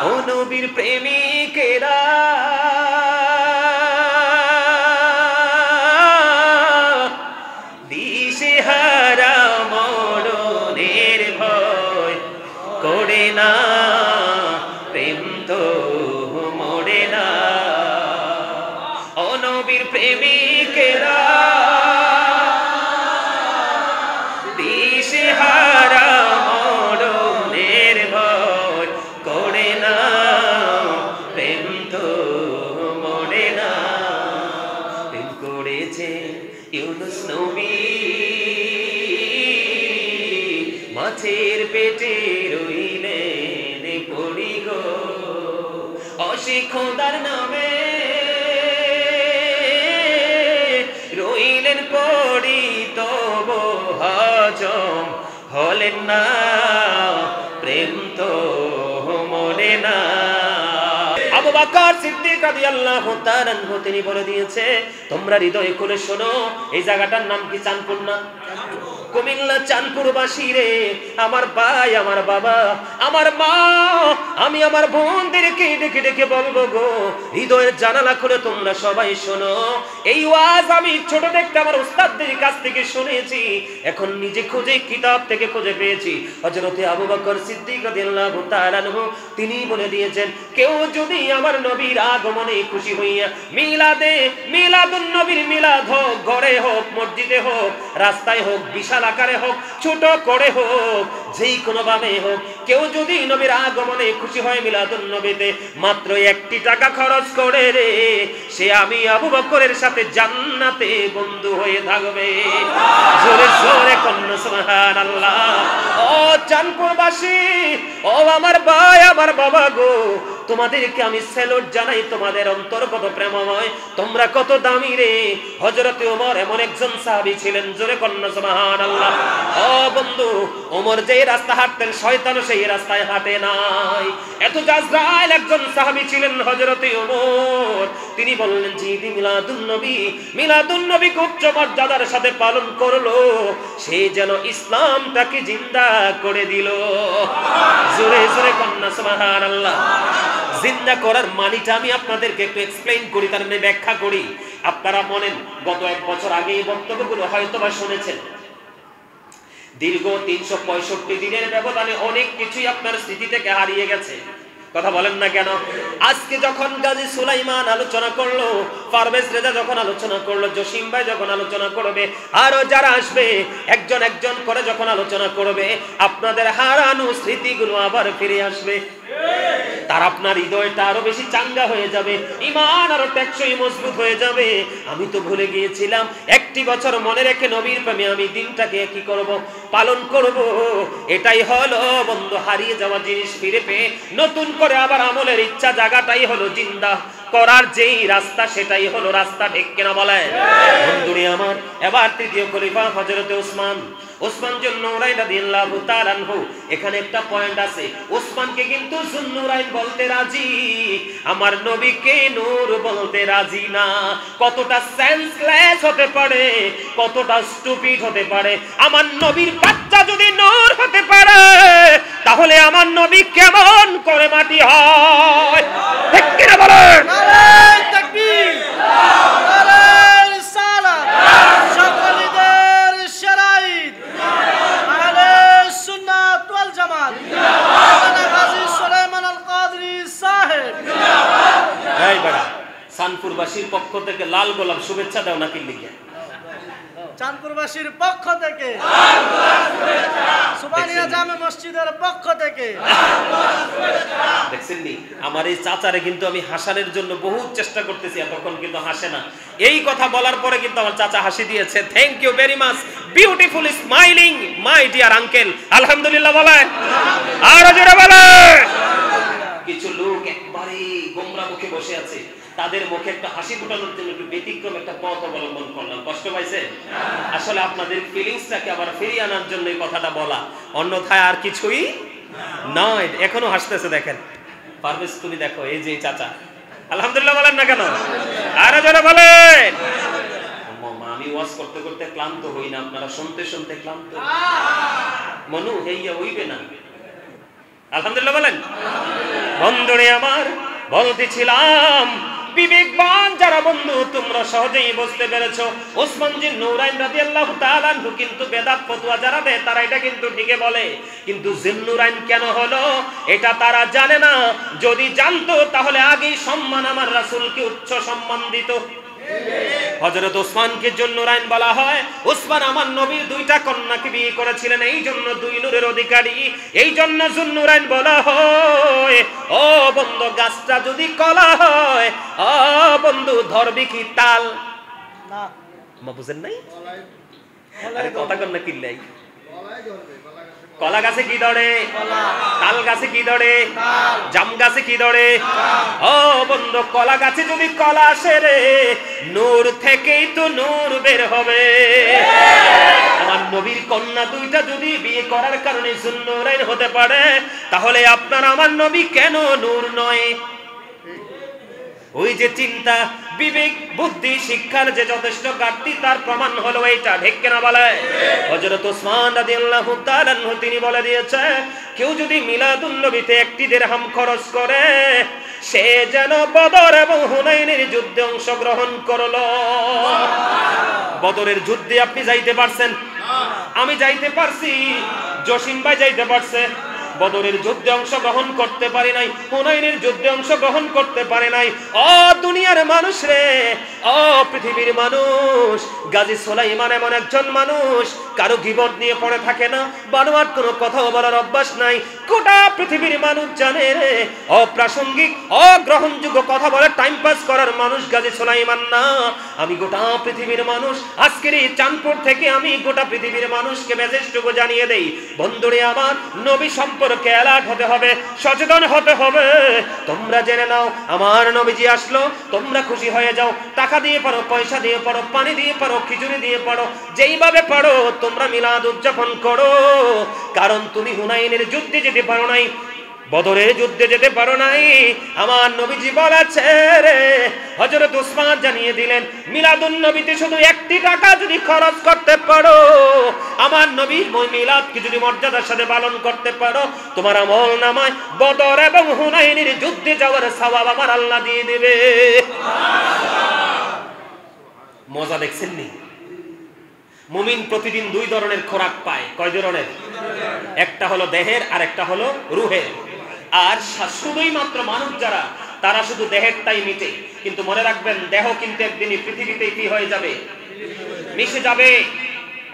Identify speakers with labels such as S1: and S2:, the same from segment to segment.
S1: ও নবীর প্রেমিকেরা দিশেহারা মরণের ভয় করে না, প্রেম তো মরে না। ও নবীর প্রেমিকেরা দিশেহারা মরণের ভয় করে না, প্রেম তো মরে না। প্রেম করেছে ইউনুস নবী, মাছের পেটে রইলেন পড়ি গো, অসিক খোদার নামে রইলেন পড়ি, তবু হজম হলেন না, প্রেম তো মরে না। আবু বকর সিদ্দিক রাদিয়াল্লাহু তাআলা আনহু তিনি বলে দিয়েছে, তোমরা হৃদয় খুলে শোনো, এই জায়গাটার নাম কি চাঁদপুর না? কুমিল্লা চাঁদপুরবাসী রে, আমার ভাই, আমার বাবা, আমার মা, আমি আমার বোনদেরকে ডেকে ডেকে বলবো গো, হৃদয়ের জানালা খুলে তোমরা সবাই শোনো। এই ওয়াজ আমি ছোট দেখতে আমার উস্তাদদের কাছ থেকে শুনেছি, এখন নিজে খুঁজে কিতাব থেকে খুঁজে পেয়েছি। হযরতে আবু বকর সিদ্দিক রাদিয়াল্লাহু তাআলা আনহু তিনি বলে দিয়েছেন, কেউ যদি আমার নবীর আগমনে খুশি হইয়া মিলাদুন নবীর মিলাদ হোক, ঘরে হোক, মসজিদে হোক, রাস্তায় হোক, বিশাল আকারে হোক, ছোট করে হোক, যেই কোনো ভাবে হোক, কেউ যদি নবীর আগমনে খুশি হয় মিলাদুন নবীতে, মাত্র 1 টাকা খরচ করে রে, সে আমি আবু বকরের সাথে জান্নাতে বন্ধু হয়ে থাকবে। জোরে জোরে কন্যা সুবহানাল্লাহ। ও চাঁদপুরবাসী, ও আমার ভাই, আমার বাবা গো, তোমাদেরকে আমি স্যালুট জানাই, তোমাদের অন্তর কত প্রেমময়, তোমরা কত দামি রে। হযরতে ওমর এমন একজন সাহাবী ছিলেন, জোরে কন্যা সুবহানাল্লাহ। ও বন্ধু, ওমর যে রাস্তা হাঁটতেন শয়তানও সেই রাস্তায় হাঁটে নাই। এত জাজরাইল একজন সাহাবী ছিলেন হযরতে ওমর, তিনি বললেন যে ঈদ মিলাদুন নবী উচ্চ মর্যাদার সাথে পালন করলো, সে যেন ইসলামটাকে জিন্দা করে দিল। জোরে জোরে কন্যা সুবহানাল্লাহ। জিন্দা করার মানিটা আমি আপনাদেরকে একটু এক্সপ্লেইন করি, তার মানে ব্যাখ্যা করি। আপনারা মনেন, গত 1 বছর আগে এই বক্তব্যগুলো হয়তোবা শুনেছেন। দীর্ঘ 365 দিনের ব্যবধানে অনেক কিছুই আপনার স্মৃতি থেকে হারিয়ে গেছে। কথা বলেন না কেন? আজকে যখন গাজী সুলাইমান আলোচনা করলো, পারভেজ রেজা যখন আলোচনা করলো, জসিম ভাই যখন আলোচনা করবে, আরো যারা আসবে একজন একজন করে যখন আলোচনা করবে, আপনাদের হারানো স্মৃতিগুলো আবার ফিরে আসবে। তার আপনার হৃদয়টা আরো বেশি চাঙ্গা হয়ে যাবে, ঈমান আরো টেকসই মজবুত হয়ে যাবে। আমি তো ভুলে গিয়েছিলাম, 1টি বছর মনে রেখে নবীর প্রেমে আমি দিনটাকে কি করব, পালন করব। এটাই হলো বন্ধু হারিয়ে যাওয়া জিনিস ফিরে পেয়ে নতুন করে আবার আমলের ইচ্ছা জায়গাটাই হলো জিন্দা করার যেই রাস্তা, সেটাই হলো রাস্তা। ঠিক কিনা বলে বন্ধুরে আমার? এবার 3য় খলিফা হযরতে ওসমান জুন্নুরাইন রাদিয়াল্লাহু তাআলা আনহু, এখানে একটা পয়েন্ট আছে, ওসমানকে কিন্তু জুন্নুরাইন বলতে রাজি, আমার নবীকে নূর বলতে রাজি না। কতটা সেন্সলেস হতে পারে, কতটা স্টুপিড হতে পারে। আমার নবীর বাচ্চা যদি নূর হতে পারে, তাহলে আমার নবী কেমন করে মাটি হয়? ঠিক কিনা বলেন?
S2: নারে তাকবীর, নারে রিসালাত, সকলদের শরাঈত, আহলে সুন্নাত ওয়াল জামাত, মাওলানা গাজী সুলাইমান আল কাদরী সাহেব।
S1: এই বড়া চাঁদপুরবাসীর পক্ষ থেকে লাল গোলাপ শুভেচ্ছা দাও নাকি লিখে?
S2: চাঁদপুরবাসীর পক্ষ থেকে, সুবহানিয়া জামে মসজিদের পক্ষ থেকে।
S1: দেখছেন নি, আমার এই চাচারে কিন্তু আমি হাসানোর জন্য বহুত চেষ্টা করতেছি, এতক্ষণ কিন্তু হাসে না। এই কথা বলার পরে কিন্তু আমার চাচা হাসি দিয়েছে। Thank you very much, beautiful smiling my dear uncle. আলহামদুলিল্লাহ বলেন, আর জোরে বলেন। কিছু লোক একবারে গোমরা মুখে বসে আছে, তাদের মুখে একটা হাসি ফোটানোর জন্য একটু ব্যতিক্রম একটা পথ অবলম্বন করলাম। কষ্ট পাইছে? আসলে আপনাদের ফিলিংসটাকে আবার ফিরিয়ে আনার জন্য এই কথাটা বলা, অন্যথায় আর কিছুই নয়। এখনো হাসতেছে, দেখেন পারভেজ, তুমি দেখো, এই যে চাচা। আলহামদুলিল্লাহ বলেন না কেন? আরে যারা বলেন। আমি ওয়াজ করতে করতে ক্লান্ত হই না, আপনারা শুনতে শুনতে ক্লান্ত। মনু হেইয়া হইবে না। আলহামদুলিল্লাহ বলেন। বন্ধুরে আমার, বলতেছিলাম বিবেকবান যারা বন্ধু তোমরা সহজেই বুঝতে পেরেছো, ওসমান জিন নূরাইন রাদিয়াল্লাহু তাআলা আনহু কিন্তু বেদাত ফতোয়া যারা দেয় তারা এটা কিন্তু ঠিকই বলে, কিন্তু জিন নূরাইন কেন হলো এটা তারা জানে না। যদি জানতো তাহলে আগেই সম্মান আমার রাসূলকে উচ্চ সম্মান দিত। হযরত ওসমানকে জুন্নুরাইন বলা হয়। ওসমান আমার নবীর দুইটা কন্যাকে বিয়ে করেছিলেন, এই জন্য দুই নূরের অধিকারী, এই জন্য জুন্নুরাইন বলা হয়। ও বন্ধু, গাছটা যদি কলা হয়, ও বন্ধু ধরবি কি তাল?
S2: না,
S1: মা বুঝেন নাই? আরে কথা কন না কিল্লাই। কলা গাছে কি ধরে? তাল গাছে কি ধরে? জাম গাছে কি ধরে? ও বন্ধু, কলা গাছে যদি কলা আসে রে, নূর থেকেই তো নূর বের হবে। আমার নবীর কন্যা দুইটা যদি বিয়ে করার কারণে জুন্নুরাইন হতে পারে, তাহলে আপনার আমার নবী কেন নূর নয়? ওই যে চিন্তা, বিবেক, বুদ্ধি, শিক্ষার যে যথেষ্ট ঘাটতি তার প্রমাণ হলো এইটা, ঠিক কিনা বলে? হযরত ওসমান রাদিয়াল্লাহু তাআলা আনহু তিনি বলে দিয়েছে, কেউ যদি মিলাদুন নবীতে 1 দিরহাম খরচ করে, সে যেন বদর এবং হুনাইনের যুদ্ধে অংশগ্রহণ করলো। বদরের যুদ্ধে আপনি যাইতে পারছেন? আমি যাইতে পারছি, জসিম ভাই যাইতে পারছে। বদরের যুদ্ধে অংশগ্রহণ করতে পারি নাই, হুনাইনের যুদ্ধে অংশগ্রহণ করতে পারে নাই। ও দুনিয়ার মানুষ রে, ও পৃথিবীর মানুষ, গাজী সুলাইমান এমন একজন মানুষ কারো গীবত নিয়ে পড়ে থাকে না, বানোয়াট কোনো কথা বলার অভ্যাস নাই। গোটা পৃথিবীর মানুষ জানে রে, অপ্রাসঙ্গিক অগ্রহণযোগ্য কথা বলে টাইম পাস করার মানুষ গাজী সুলাইমান না। আমি গোটা পৃথিবীর মানুষ, আজকের এই চাঁদপুর থেকে আমি গোটা পৃথিবীর মানুষকে মেসেজটুকু জানিয়ে দেই, বন্ধুরে আমার, নবী সম্পর্কে অ্যালার্ট হতে হবে, সচেতন হতে হবে। তোমরা জেনে নাও, আমার নবীজি আসলো, তোমরা খুশি হয়ে যাও, টাকা দিয়ে পারো, পয়সা দিয়ে পারো, পানি দিয়ে পারো, খিচুড়ি দিয়ে পারো, যেইভাবে পারো তোমরা মিলাদ উদযাপন করো। কারণ তুমি হুনাইনের যুদ্ধে যেতে পারো নাই, বদরের যুদ্ধে যেতে পারো নাই। আমার নবীজি বলেছে রে, হযরত ওসমান জানিয়ে দিলেন, মিলাদুন নবীতে শুধু 1 টাকা যদি খরচ করতে পারো, আমার নবীর মিলাদকে যদি মর্যাদার সাথে পালন করতে পারো, তোমার আমল নামায় বদর এবং হুনাইনের যুদ্ধে যাওয়ার সওয়াব আমার আল্লাহ দিয়ে দেবে। মজা দেখছেন নি? মুমিন প্রতিদিন 2 ধরনের খোরাক পায়। কয় ধরনের? একটা হলো দেহের আর একটা হলো রুহের। আর শুধুই মাত্র মানুষ যারা, তারা শুধু দেহেরটাই মিটে, কিন্তু মনে রাখবেন দেহ কিন্তু একদিনই পৃথিবীতে কি হয়ে যাবে? মিশে যাবে,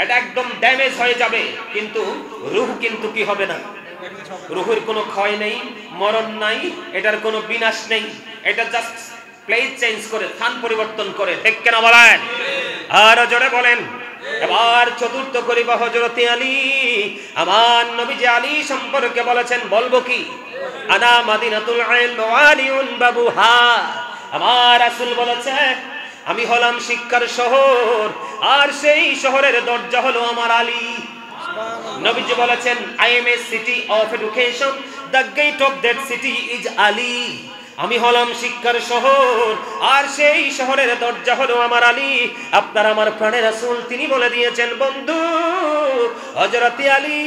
S1: এটা একদম ড্যামেজ হয়ে যাবে, কিন্তু রূহ কিন্তু কি হবে না। রূহের কোনো ক্ষয় নেই, মরণ নাই, এটার কোনো বিনাশ নেই, এটা জাস্ট প্লেস চেঞ্জ করে, স্থান পরিবর্তন করে, ঠিক কিনা বলেন? আর জোরে বলেন। এবার চতুর্থ খলিফা হযরতে আলী, আমার নবীজি আলী সম্পর্কে বলেছেন, বলবো কি? আনা মাদিনাতুল ইলম ওয়া আলিউন বাবুহা। আমার রাসূল বলেছে, আমি হলাম শিক্ষার শহর, আর সেই শহরের দরজা হলো আমার আলী। নবীজি বলেছেন, I am a city of education, the gate of that city is Ali. আমি হলাম শিক্ষার শহর, আর সেই শহরের দরজা হলো আমার আলী। আপনার আমার প্রাণের রাসূল তিনি বলে দিয়েছেন, বন্ধু হযরতে আলী,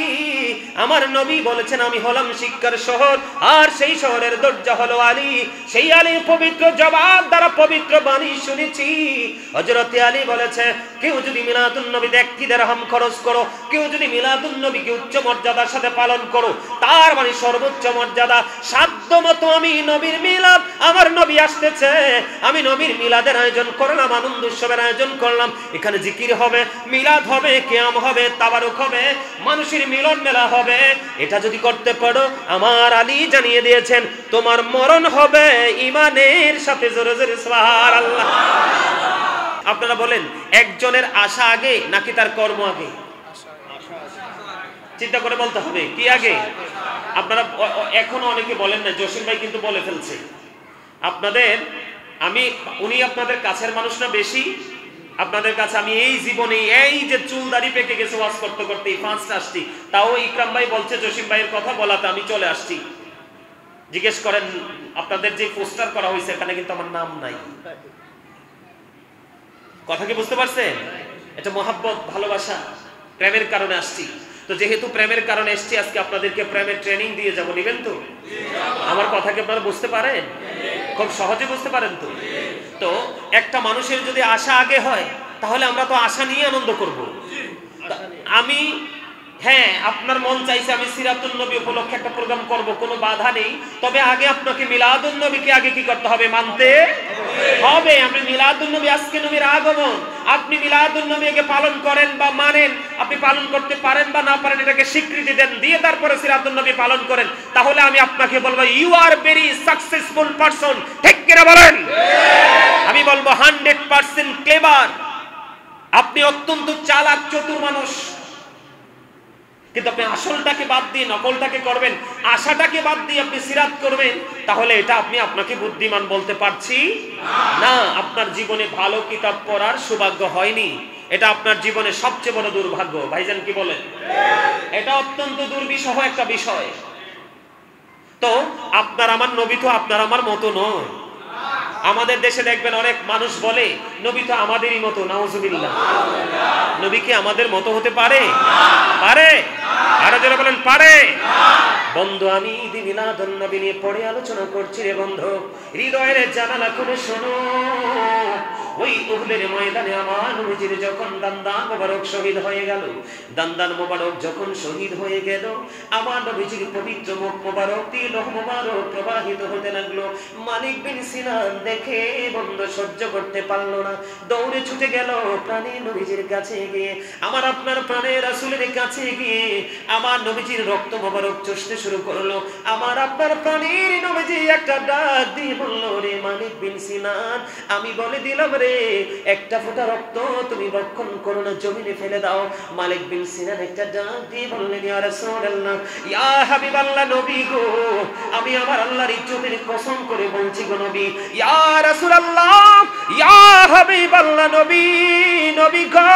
S1: আমার নবী বলেছেন, আমি হলাম শিক্ষার শহর, আর সেই শহরের দরজা হলো আলী। সেই আলীর পবিত্র জবাব দ্বারা পবিত্র বাণী শুনেছি। হযরতে আলী বলেছে, কেউ যদি মিলাদুন নবীতে 1 দিরহাম খরচ করো, কেউ যদি মিলাদুন নবীকে উচ্চ মর্যাদার সাথে পালন করো, তার মানে সর্বোচ্চ মর্যাদা। সাধ্যমতো আমি নবীর মিলাদ, আমার নবী আসতেছে, আমি নবীর মিলাদের আয়োজন করলাম, আনন্দ উৎসবের আয়োজন করলাম, এখানে জিকির হবে, মিলাদ হবে, কিয়াম হবে, তাবারুক হবে, মানুষের মিলন মেলা হবে। এটা যদি করতে পারো, আমার আলী জানিয়ে দিয়েছেন, তোমার মরণ হবে ঈমানের সাথে। জোরে জোরে সুবহানাল্লাহ। আপনারা বলেন, একজনের আশা আগে নাকি তার কর্ম আগে? চিন্তা করে বলতে হবে, কি আগে? আপনারা এখনো অনেকে বলেন না, জসিম ভাই কিন্তু বলে ফেলছে আপনাদের। উনি আপনাদের কাছের মানুষ না বেশি, আপনাদের কাছে আমি এই জীবনে এই যে চুল দাড়ি পেকে গেছে ওয়াজ করতে করতে 5টা আসছি, তাও ইকরাম ভাই বলছে জসিম ভাইয়ের কথা বলাতে আমি চলে আসছি। জিজ্ঞেস করেন, আপনাদের যে পোস্টার করা হয়েছে এখানে কিন্তু আমার নাম নাই। কথা কি বুঝতে পারছেন? এটা মহাব্বত, ভালোবাসা, প্রেমের কারণে আসছি। তো যেহেতু প্রেমের কারণে এসেছি, আজকে আপনাদেরকে প্রেমের ট্রেনিং দিয়ে যাব, নেবেন তো? আমার কথা কি আপনারা বুঝতে পারেন? খুব সহজে বুঝতে পারেন তো? তো একটা মানুষের যদি আশা আগে হয়, তাহলে আমরা তো আশা নিয়ে আনন্দ করব। আমি হ্যাঁ, আপনার মন চাইছে আমি সিরাতুন নবী উপলক্ষে একটা প্রোগ্রাম করব, কোনো বাধা নেই। তবে আগে আপনাকে মিলাদুন নবীকে আগে কি করতে হবে? মানতে হবে। আপনি মিলাদুন নবী, আজকে নবীর আগমন, আপনি মিলাদুন নবীকে পালন করেন বা মানেন, আপনি পালন করতে পারেন বা না পারেন, এটাকে স্বীকৃতি দেন, দিয়ে তারপরে সিরাতুন নবী পালন করেন, তাহলে আমি আপনাকে বলবো you are very successful person. ঠিক কিনা বলেন? আমি বলবো 100% ক্লেভার, আপনি অত্যন্ত চালাক চতুর মানুষ। কিন্তু আপনি আসলটাকে বাদ দিয়ে নকলটাকে করবেন, আশাটাকে বাদ দিয়ে আপনি সিরাত করবেন, তাহলে এটা আপনি আপনাকে বুদ্ধিমান বলতে পারছি না। আপনার জীবনে ভালো কিতাব পড়ার সৌভাগ্য হয়নি, এটা আপনার জীবনে সবচেয়ে বড় দুর্ভাগ্য। ভাইজান কি বলেন? এটা অত্যন্ত দুর্বিষহ একটা বিষয়। তো আপনার আমার নবী তো আপনার আমার মতো নয়। আমাদের দেশে দেখবেন অনেক মানুষ বলে নবী তো আমাদেরই মতো। নাউজুবিল্লাহ। নবী কি আমাদের মতো হতে পারে? পারে? আরো যারা বলেন পারে। বন্ধু, আমি ঈদ মিলাদুন নবী নিয়ে পড়ে আলোচনা করছি রে বন্ধু, হৃদয়ের জানালা খুলে শোনো। ওই উহুদের ময়দানে আমার নবীজির যখন দান্দান মোবারক শহীদ হয়ে গেল, দান্দান মোবারক যখন শহীদ হয়ে গেল, আমার নবীজির পবিত্র মুখ মোবারক দিয়ে লোহ মোবারক প্রবাহিত হতে লাগলো। মালিক বিন সিনান দেখে বন্ধু সহ্য করতে পারলো না, দৌড়ে ছুটে গেল প্রাণের নবীজির কাছে গিয়ে, আমার আপনার প্রাণের রাসূলের কাছে গিয়ে আমার নবীজির রক্ত মোবারক চুষতে শুরু করলো। আমার আপনার প্রাণের নবীজি একটা ডাক দিয়ে বলল, রে মালিক বিন সিনান, আমি বলে দিলাম রে, একটা ফোঁটা রক্ত তুমি রক্ষণ করো না, জমিনে ফেলে দাও। মালিক বিন সিনান একটা ডাক দিয়ে বললেন, ইয়া রাসূলুল্লাহ, ইয়া হাবিবাল্লাহ, নবী গো, আমি আমার আল্লাহর ইজ্জতের কসম করে বলছি গো নবী, ইয়া রাসূলুল্লাহ, ইয়া হাবিবাল্লাহ, নবী, নবী গো,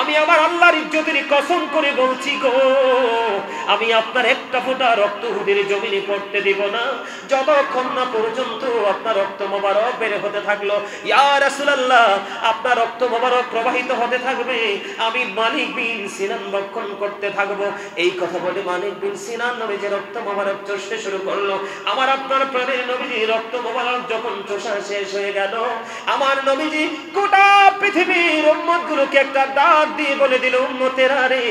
S1: আমি আমার আল্লাহর ইজ্জতের কসম করে বলছি গো, আমি আপনার একটা ফোঁটা রক্ত উহুদের জমিনে পড়তে দিব না, যতক্ষণ না পর্যন্ত আপনার রক্ত মোবারক বের হতে থাকলো। ইয়া রাসূলুল্লাহ, আপনার রক্ত মোবারক প্রবাহিত হতে থাকবে, আমি মালিক বিন সিনান রক্ষণ করতে থাকবো। এই কথা বলে মালিক বিন সিনান নবীজি রক্ত মোবারক চষতে শুরু করলো। আমার আপনার প্রাণের নবীজি রক্ত মোবারক যখন চষা শেষ হয়ে গেল, আমার নবীজি গোটা পৃথিবীর উম্মতগুলোকে একটা ডাক দিয়ে বলে দিল, উম্মতেরা রে,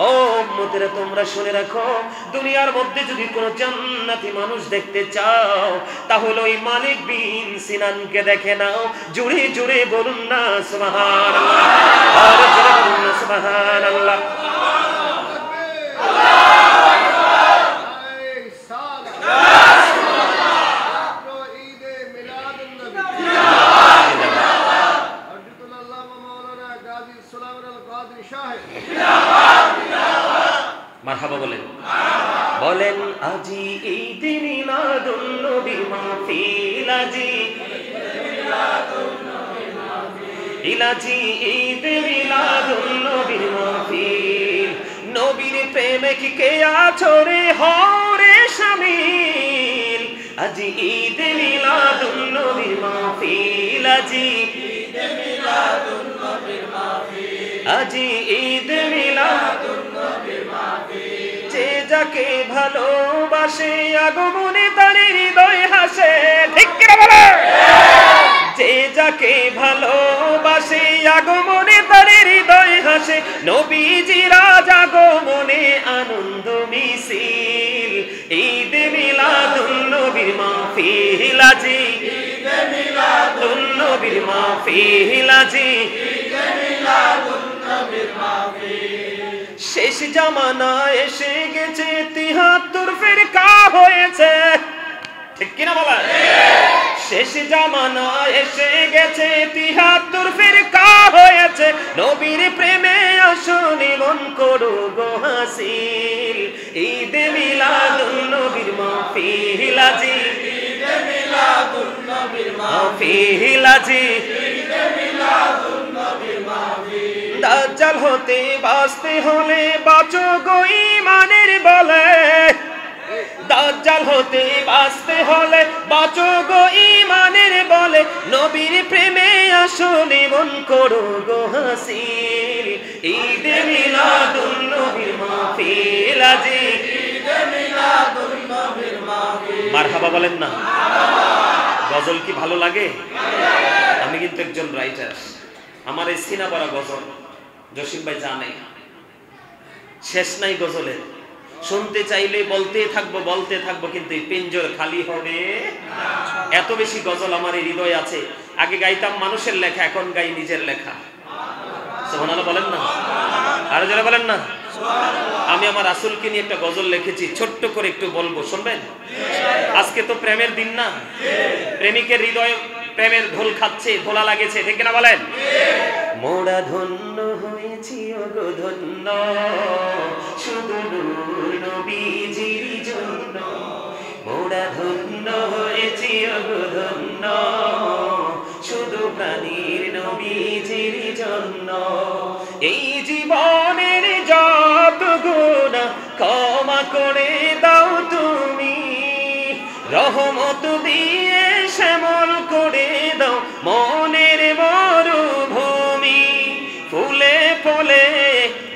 S1: ও উম্মতেরা, তোমরা শুনে রাখো, দুনিয়ার মধ্যে যদি কোনো জান্নাতি মানুষ দেখতে চাও, তাহলে ওই মালিক বিন সিনানকে দেখে নাও। জুড়ে জুড়ে বলুন না সুবহানাল্লাহ, আর জোরে বলুন না সুবহানাল্লাহ। মারহাবা বলেন, বলেন আজি ঈদ মিলাদুন নবী মাহফিল, আজি ইলাজি ঈদ মিলাদুন নবী মাহফিল, নবীর প্রেমে কি কে আছো রে, হরে শামিল, আজি ঈদ মিলাদুন নবী মাহফিল, আজি ঈদ মিলাদুন নবী মাহফিল, আজি ঈদ মিলাদুন নবী মাহফিল, যে যাকে ভালোবাসে আগমনে তার হৃদয় হাসে। ঠিক কি না বলে? যে যাকে ভালোবাসে আগমনে তার হৃদয় হাসে, নবীজির আগমনে আনন্দ মিছিল, ঈদ মিলাদুন নবীর মাহফিল, আজি ঈদ মিলাদুন নবীর মাহফিল, আজি ঈদ মিলাদুন নবীর মাহফিল। শেষ জামানা এসে গেছে, ৭৩ ফিরকা হয়েছে। ঠিক কিনা বলা? শেষ জামানা এসে গেছে, ৭৩ ফিরকা হয়েছে, নবীর প্রেমে আসনি মন করো গো হাসিল, ঈদ মিলাদুন নবীর মাহফিল, আজি ঈদ মিলাদুন নবীর মাহফিল, আজি ঈদ মিলাদুন নবীর মাহফিল। দাজ্জাল হতে বাঁচতে হলে বাঁচো গো ঈমানের বলে, দাজ্জাল হতে বাঁচতে হলে বাঁচো গো ঈমানের বলে, নবীর প্রেমে আসলে মন করো গো হাসিল ঈদে মিলাদুন নবীর মাহফিল আজি ঈদে মিলাদুন নবীর মাহফিল মারহাবা বলেন না গজল কি ভালো লাগে আমি কিন্তু একজন রাইটার আমার এই সিনাপাড়া গজল জসিম ভাই জানে শেষ নাই গজলের শুনতে চাইলে বলতে থাকবো কিন্তু এই পিঞ্জর খালি হবে এত বেশি গজল আমার এই হৃদয়ে আছে আগে গাইতাম মানুষের লেখা এখন গাই নিজের লেখা সুবহানাল্লাহ বলেন না আরো যারা বলেন না আমি আমার রাসূলকে নিয়ে একটা গজল লিখেছি ছোট্ট করে একটু বলবো শুনবেন আজকে তো প্রেমের দিন না প্রেমিকের হৃদয়ে প্রেমের ঢোল খাচ্ছে ধোলা লাগেছে ঠিক না বলেন মোরা ধন্য হয়েছি ওগো ধন্য শুধু নূর নবীজির জন্য মোরা ধন্য হয়েছি ওগো ধন্য শুধু প্রাণীর নবীজির জন্য এই জীবনের যত গুনাহ ক্ষমা করে দাও তুমি রহমত দিয়ে শ্যামল করে দাও মনের মরুভূমি ফুলে ফলে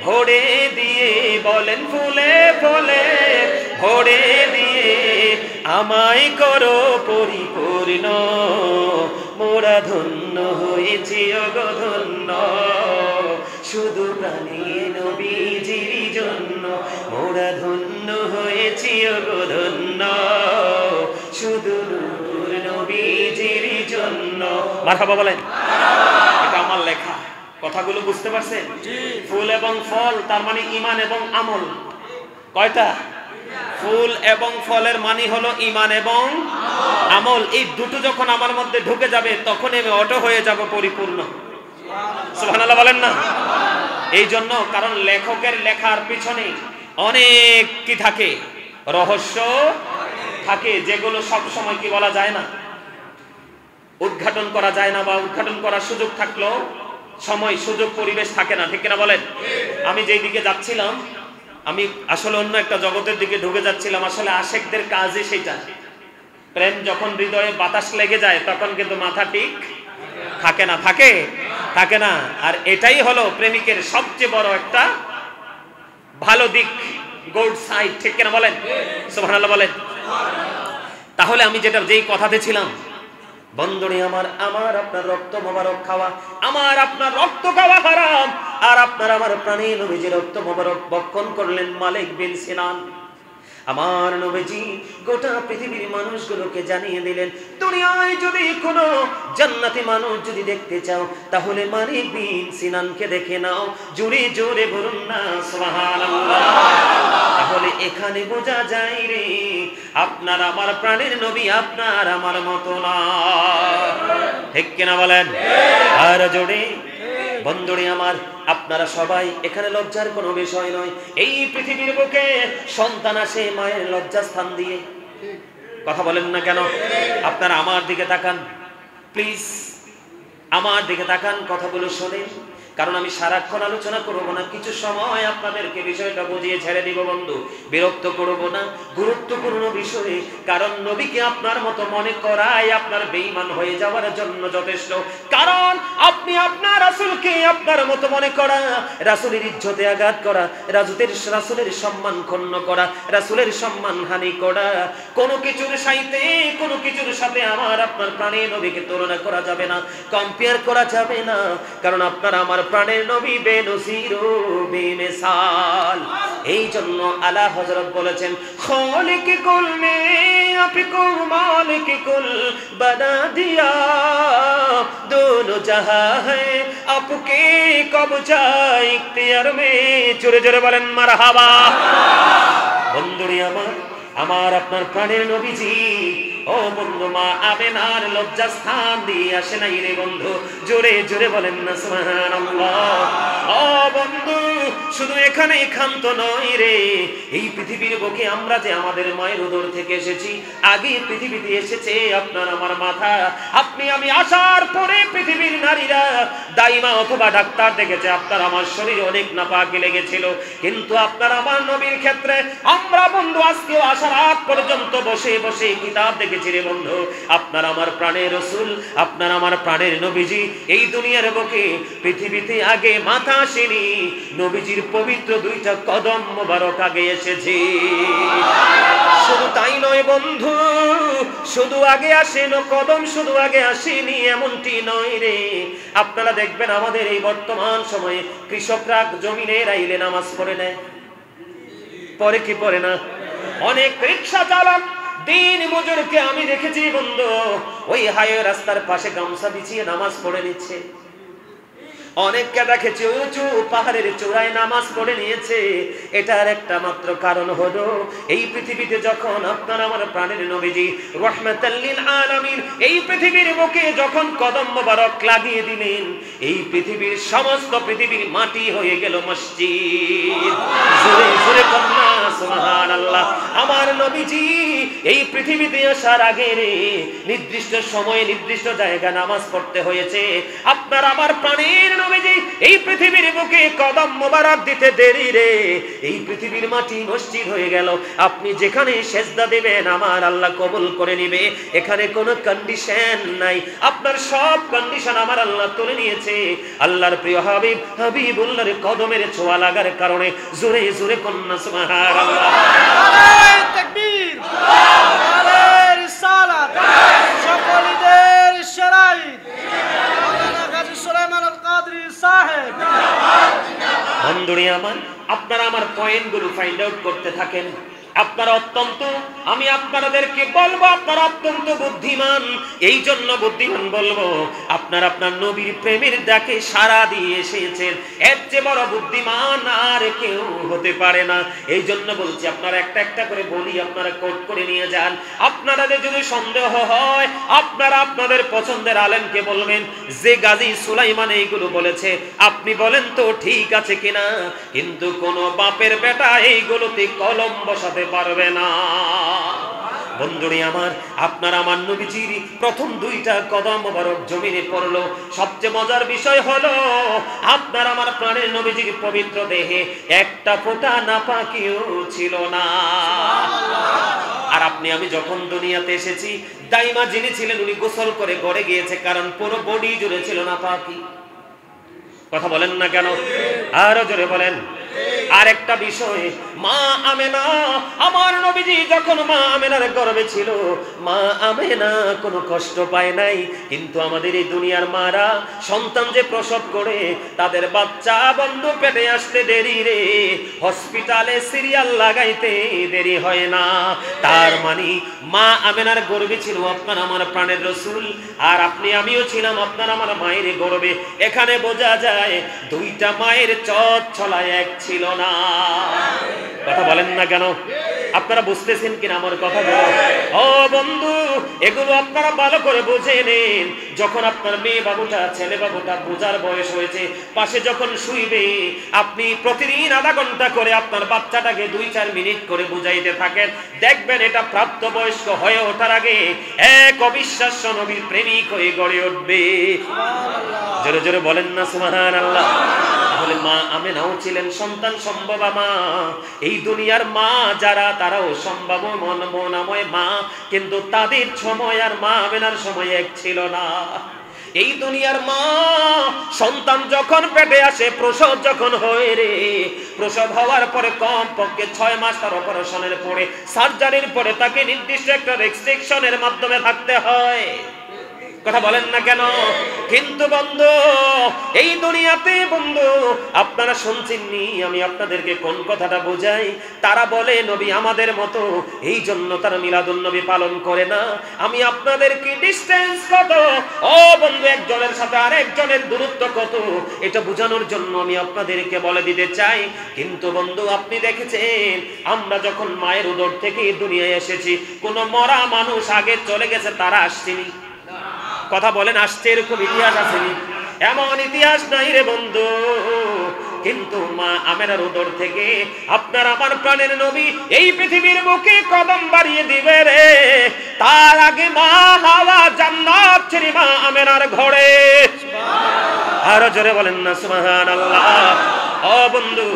S1: ভরে দিয়ে বলেন ফুলে ফলে ভরে দিয়ে আমায় করো পরিপূর্ণ মোরা ধন্য হয়েছি ওগো ধন্য শুধু প্রাণী নবীজির জন্য মোরা ধন্য হয়েছি ওগো ধন্য শুধু নূর নবীজির জন্য মারহাবা বলেন এটা আমার লেখা কথাগুলো বুঝতে পারছেন ফুল এবং ফল তার মানে ঈমান এবং আমল কয়টা ফুল এবং ফলের মানে হলো ঈমান এবং আমল এই দুটো যখন আমার মধ্যে ঢুকে যাবে তখন আমি অটো হয়ে যাব পরিপূর্ণ সুবহানাল্লাহ বলেন না এই জন্য কারণ লেখকের লেখার পিছনে অনেক কি থাকে রহস্য থাকে যেগুলো সব সময় কি বলা যায় না উদ্ঘাটন করা যায় না বা উদ্ঘাটন করার সুযোগ থাকলেও সময় সুযোগ পরিবেশ থাকে না ঠিক না বলেন আমি যেই দিকে যাচ্ছিলাম আমি আসলে অন্য একটা জগতের দিকে ঢুকে যাচ্ছিলাম আসলে আশেকদের কাজই সেটা প্রেম যখন হৃদয়ে বাতাস লেগে যায় তখন কিন্তু মাথা ঠিক থাকে না আর এটাই হলো প্রেমিকের সবচেয়ে বড় একটা ভালো দিক গুড সাইড ঠিক না বলেন সুবহানাল্লাহ বলেন তাহলে আমি যেই কথাতে ছিলাম বন্ধুরে আমার আপনার রক্ত মোবারক খাওয়া আমার আপনার রক্ত খাওয়া হারাম আর আপনার আমার প্রাণের নবীজি রক্ত মোবারক ভক্ষণ করলেন মালিক বিন সিনান আমার নবীজি গোটা পৃথিবীর মানুষগুলোকে জানিয়ে দিলেন দুনিয়ায় যদি কোনো জান্নাতি মানুষ যদি দেখতে চাও তাহলে মালিক বিন সিনানকে দেখে নাও জোরে জোরে বলুন না সুবহানাল্লাহ তাহলে এখানে বোঝা যায় রে আপনার আমার প্রাণের নবী আপনার আমার মতো না ঠিক কিনা বলেন আর জোরে বন্ধুরে আমার আপনারা সবাই এখানে লজ্জার কোনো বিষয় নয় এই পৃথিবীর বুকে সন্তান আসে মায়ের লজ্জাস্থান দিয়ে কথা বলেন না কেন আপনারা আমার দিকে তাকান প্লিজ আমার দিকে তাকান কথাগুলো শোনেন কারণ আমি সারাক্ষণ আলোচনা করব না কিছু সময় আপনাদেরকে বিষয়টা বুঝিয়ে ছেড়ে দিব বন্ধু বিরক্ত করব না গুরুত্বপূর্ণ বিষয়ে কারণ নবীকে আপনার মতো মনে করাই আপনার বেঈমান হয়ে যাওয়ার জন্য যথেষ্ট কারণ আপনি আপনার রাসূলকে আপনার মতো মনে করা রাসূলের ইজ্জতে আঘাত করা রাসূলের সম্মান ক্ষুণ্ণ করা রাসূলের সম্মান হানি করা কোনো কিছুর সাথে আমার আপনার প্রাণের নবীকে তুলনা করা যাবে না কম্পেয়ার করা যাবে না কারণ আপনার আমার প্রাণের নবী বেনজির ও বেমিসাল এই জন্য আলা হযরত বলেছেন খালিক কুল মে আপকো মালিক কুল বানা দিয়া দোনো জাহাঁ হ্যায় আপকে কবজা ইখতিয়ার মে জোরে জোরে বলেন মারহাবা বন্ধুরে আমার আপনার প্রাণের নবীজি ও বন্ধু মা আমেনার লজ্জাস্থান দিয়ে আসে নাই রে বন্ধু জোরে জোরে বলেন না সুবহানাল্লাহ ও বন্ধু শুধু এখানে ক্ষান্ত নয় রে এই পৃথিবীর বুকে আমরা যে আমাদের মায়ের উদর থেকে এসেছি আগে পৃথিবীতে এসেছে আপনার আমার মাথা আপনি আমি আসার পরে পৃথিবীর নারীরা দাইমা অথবা ডাক্তার দেখেছে আপনার আমার শরীরে অনেক নাপাকি লেগেছিল কিন্তু আপনার আমার নবীর ক্ষেত্রে আমরা বন্ধু আজকে আসার আগ পর্যন্ত বসে বসে কিতাব দেখেছি রে বন্ধু, আপনার আমার প্রাণের রাসূল, আপনার আমার প্রাণের নবীজি এই দুনিয়ার বুকে পৃথিবীতে আগে মাথা আসেনি, নবীজির পবিত্র দুইটা কদম মোবারক আগে এসেছে। শুধু তাই নয় বন্ধু, শুধু আগে আসেন কদম, শুধু আগে আসেনি এমনটি নয় রে। আপনারা দেখবেন আমাদের এই বর্তমান সময়ে কৃষকরা জমিনে রাইলে নামাজ পড়ে নেয়, পরে কি পড়ে না? অনেক রিক্সা চালক দিন মজুরকে আমি দেখেছি বন্ধু, ওই হাইওয়ে রাস্তার পাশে গামছা বিছিয়ে নামাজ পড়ে নিচ্ছে। অনেককে দেখেছি উঁচু পাহাড়ের চূড়ায় নামাজ পড়ে নিয়েছে। এটার একটা মাত্র কারণ হলো এই পৃথিবীতে যখন আপনার আমার প্রাণের নবীজি রাহমাতাল লিল আলামিন এই পৃথিবীর বুকে যখন কদম মোবারক লাগিয়ে দিলেন, এই পৃথিবীর সমস্ত পৃথিবীর মাটি হয়ে গেল মসজিদ। জোরে জোরে কন্যা সুবহানাল্লাহ। আমার নবীজি এই পৃথিবীতে আসার আগে রে নির্দিষ্ট সময়ে নির্দিষ্ট জায়গায় নামাজ পড়তে হয়েছে। আপনার আমার প্রাণের নবীজি এই পৃথিবীর বুকে কদম মোবারক দিতে দেরি রে, এই পৃথিবীর মাটি মসজিদ হয়ে গেল। আপনি যেখানে সেজদা দেবেন আমার আল্লাহ কবুল করে নিবে, এখানে কোনো কন্ডিশন নাই। আপনার সব কন্ডিশন আমার আল্লাহ তুলে নিয়েছে। আল্লাহর প্রিয় হাবিব হাবিবুল্লাহর কদমের ছোঁয়া লাগার কারণে জোরে জোরে কন্যা সুবহানাল্লাহ।
S2: নারায়ে তাকবীর, নারায়ে রিসালাত, সকলদের শরাইত, মাওলানা গাজী সুলাইমান আল কাদরী সাহেব।
S1: বন্ধুরে আমার, আপনারা আমার পয়েন্টগুলো ফাইন্ড আউট করতে থাকেন। আপনারা অত্যন্ত, আমি আপনাদেরকে বলবো আপনারা অত্যন্ত বুদ্ধিমান। এই জন্য বুদ্ধিমান বলবো, আপনারা আপনার নবীর প্রেমের ডাকে সাড়া দিয়ে এসেছেন, এর চেয়ে বড় বুদ্ধিমান আর কেউ হতে পারে না। এই জন্য বলছি আপনারা একটা একটা করে বলি, আপনারা কোট করে নিয়ে যান। আপনাদের যদি সন্দেহ হয় আপনারা আপনাদের পছন্দের আলেমকে বলবেন যে গাজী সুলাইমান এইগুলো বলেছে, আপনি বলেন তো ঠিক আছে কিনা। কিন্তু কোন বাপের বেটা এইগুলোতে কলম বসাতে পারবে না। বন্ধুরে আমার, আপনার আমার নবীজির প্রথম দুইটা কদম মোবারক জমিনে পড়লো। সবচেয়ে মজার বিষয় হলো আপনার আমার প্রাণের নবীজির পবিত্র দেহে একটা ফোঁটা নাপাকিও ছিল না। আর আপনি আমি যখন দুনিয়াতে এসেছি দাইমা যিনি ছিলেন উনি গোসল করে ঘরে গিয়েছে, কারণ পুরো বডি জুড়ে ছিল নাপাকি। কথা বলেন না কেন? আরো জোরে বলেন। আর একটা বিষয়, মা আমেনা, আমার নবীজি যখন মা আমেনার গর্ভে ছিল, মা আমেনা কোনো কষ্ট পায় নাই। কিন্তু আমাদের এই দুনিয়ার মারা সন্তান যে প্রসব করে তাদের বাচ্চা বন্ধ পেটে আসতে দেরি রে, হসপিটালে সিরিয়াল লাগাইতে দেরি হয় না। তার মানে মা আমেনার গর্ভে ছিল আপনার আমার প্রাণের রাসূল, আর আপনি আমিও ছিলাম আপনার আমার মায়ের গর্ভে। এখানে বোঝা যায় দুইটা মায়ের ছলায় এক ছিল না। কথা বলেন না কেন? আপনারা বুঝতেছেন কিনা আমার কথাগুলো? ও বন্ধু, এগুলো আপনারা ভালো করে বুঝে নিন। যখন আপনার মেয়ে বাবুটা ছেলে বাবুটা বোঝার বয়স হয়েছে, পাশে যখন শুইবে, আপনি প্রতিদিন আধা ঘন্টা করে আপনার বাচ্চাটাকে 2-4 মিনিট করে বুঝাইতে থাকেন, দেখবেন এটা প্রাপ্তবয়স্ক হয়ে ওঠার আগে এক অবিশ্বাস্য নবীর প্রেমিক হয়ে গড়ে উঠবে। জোরে জোরে বলেন না সুবহানাল্লাহ। তাহলে মা আমেনাও ছিলেন সন্তান সম্ভবা মা। এই দুনিয়ার মা যারা তারাও সম্ভব মনাময় মা, কিন্তু তাদের সময় আর মা আমেনার সময় এক ছিল না। এই দুনিয়ার মা সন্তান যখন পেটে আসে, প্রসব যখন হয় রে, প্রসব হওয়ার পরে কম পক্ষে 6 মাস তার অপারেশনের পরে, সার্জারির পরে তাকে নির্দিষ্ট একটা রেস্ট্রিকশনের মাধ্যমে থাকতে হয়। কথা বলেন না কেন? কিন্তু বন্ধু এই দুনিয়াতে বন্ধু আপনারা শুনছেননি আমি আপনাদেরকে কোন কথাটা বোঝাই। তারা বলে নবী আমাদের মতো, এই জন্য তারা মিলাদুন নবী পালন করে না। আমি আপনাদেরকে ডিসটেন্স কত, ও বন্ধু, একজনের সাথে আরেকজনের দূরত্ব কত, এটা বোঝানোর জন্য আমি আপনাদেরকে বলে দিতে চাই। কিন্তু বন্ধু আপনি দেখেছেন আমরা যখন মায়ের উদর থেকে দুনিয়ায় এসেছি, কোন মরা মানুষ আগে চলে গেছে তারা আসছেনি? কথা বলেন, আসছে এরকম ইতিহাস আসেনি? এমন ইতিহাস নাই রে বন্ধু। কিন্তু মা আমেনার উদর থেকে আপনার আমার প্রাণের নবী এই পৃথিবীর বুকে কদম বাড়িয়ে দিবে রে, তার আগে মা হাওয়া জান্নাত ছেড়ে মা আমেনার ঘরে। আরো জোরে বলেন না সুবহানাল্লাহ। ও বন্ধু,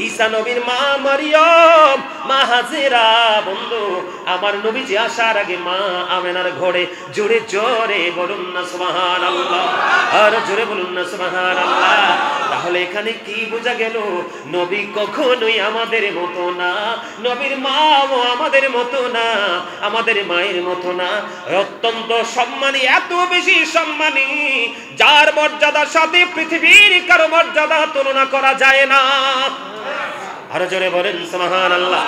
S1: ঈসা নবীর মা মারিয়ম, মা হাজেরা, বন্ধু আমার নবীজি আসার আগে মা আমেনার ঘরে জোরে জোরে বলুন না সুবহানাল্লাহ, আর জোরে বলুন না সুবহানাল্লাহ। তাহলে এখানে কি বোঝা গেল? নবী কখনোই আমাদের মতো না, নবীর মাও আমাদের মতো না, আমাদের মায়ের মতো না। অত্যন্ত সম্মানী, এত বেশি সম্মানী, যার মর্যাদার সাথে পৃথিবীর কারো মর্যাদা তুলনা করা যায় না। আরো জোরে বলেন সুবহানাল্লাহ।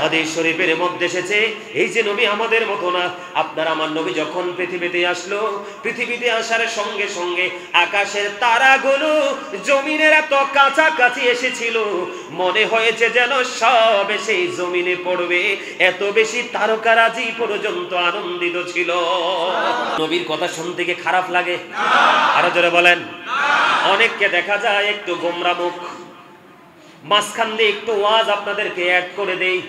S1: হাদিস শরীফের মধ্যে এসেছে, এই যে নবী আমাদের মতো না, আপনার আমার নবী যখন পৃথিবীতে আসলো, পৃথিবীতে আসার সঙ্গে সঙ্গে আকাশের তারাগুলো জমিনের এত কাছাকাছি এসেছিল, মনে হয়েছে যেন সব এসে জমিনে পড়বে, এত বেশি তারকারাজি পর্যন্ত আনন্দিত ছিল। নবীর কথা শুনতে কি খারাপ লাগে? আরো জোরে বলেন। অনেককে দেখা যায় একটু গোমরা মুখ, মাঝখান দিয়ে একটু ওয়াজ আপনাদেরকে অ্যাড করে দেই।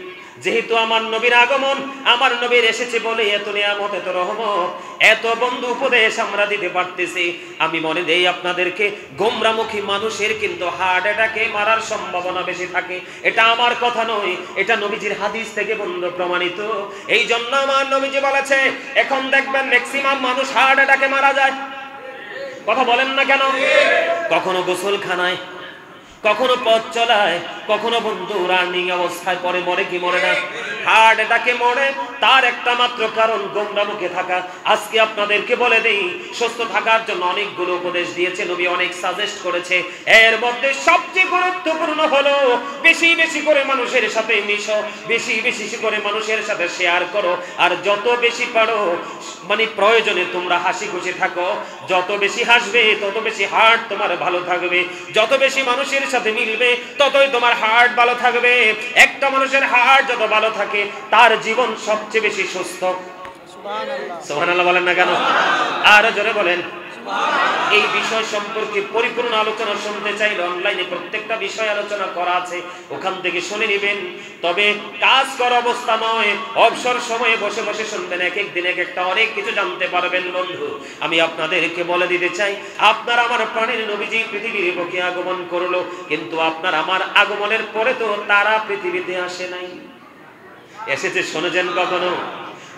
S1: যেহেতু আমার নবীর আগমন, আমার নবীর এসেছে বলে এত নিয়ামত, এত রহমত, এত বন্ধু উপদেশ আমরা দিতে পারতেছি, আমি মনে দেই আপনাদেরকে, গোমরামুখী মানুষের কিন্তু হার্ট অ্যাটাকে মারার সম্ভাবনা বেশি থাকে। এটা আমার কথা নয়, এটা নবীজির হাদিস থেকে বন্ধু প্রমাণিত। এই জন্য আমার নবীজি বলেছে, এখন দেখবেন ম্যাক্সিমাম মানুষ হার্ট অ্যাটাকে মারা যায়। কথা বলেন না কেন? কখনো গোসলখানায়, কখনো পথ চলায়, কখনো বন্ধু রানিং অবস্থায় পরে মরে কি মরে না? হার্ট অ্যাটাকে মরে। তার একটা মাত্র কারণ গোমরামুখে থাকা। আজকে আপনাদেরকে বলে দেই, সুস্থ থাকার জন্য অনেকগুলো উপদেশ দিয়েছে নবী, অনেক সাজেস্ট করেছে। এর মধ্যে সবচেয়ে গুরুত্বপূর্ণ হলো বেশি বেশি করে মানুষের সাথে মিশো, বেশি বেশি করে মানুষের সাথে শেয়ার করো, আর যত বেশি পারো মানে প্রয়োজনে তোমরা হাসি খুশি থাকো। যত বেশি হাসবে তত বেশি হার্ট তোমার ভালো থাকবে, যত বেশি মানুষের সাথে মিলবে ততই তোমার হার্ট ভালো থাকবে। একটা মানুষের হার্ট যত ভালো থাকে তার জীবন সবচেয়ে বেশি সুস্থ। সুবহানাল্লাহ বলেন না কেন? আর জোরে বলেন। এই বিষয় সম্পর্কে পরিপূর্ণ আলোচনা শুনতে চাইলে অনলাইনে প্রত্যেকটা বিষয় আলোচনা করা আছে, ওখান থেকে শুনে নেবেন। তবে কাজ করা অবস্থা নয়, অবসর সময়ে বসে বসে শুনবেন, এক এক দিন এক একটা অনেক কিছু জানতে পারবেন। বন্ধু, আমি আপনাদেরকে বলে দিতে চাই, আপনার আমার প্রাণের নবীজি পৃথিবীর বুকে আগমন করলো, কিন্তু আপনার আমার আগমনের পরে তো তারা পৃথিবীতে আসে নাই। এসেছে শুনেছেন কখনো?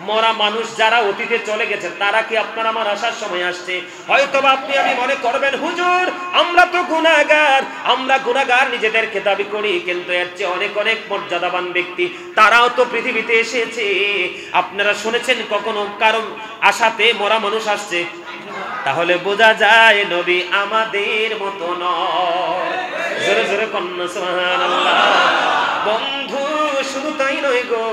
S1: মরা মানুষ যারা অতীতে চলে গেছে, তারা কি আপনার আমার আসার সময় আসছে? হয়তো আপনি আমি মনে করবেন, হুজুর আমরা তো গুনাহগার, আমরা গুনাহগার নিজেদেরকে দাবি করি, কিন্তু এর চেয়ে অনেক অনেক মর্যাদাবান ব্যক্তি তারাও তো পৃথিবীতে এসেছে। আপনারা শুনেছেন কখনো কারণ আশাতে মরা মানুষ আসছে? তাহলে বোঝা যায় নবী আমাদের মতো নয়। জোরে জোরে কন্যা সুবহানাল্লাহ। বন্ধু, শুধু তাই নয় গো,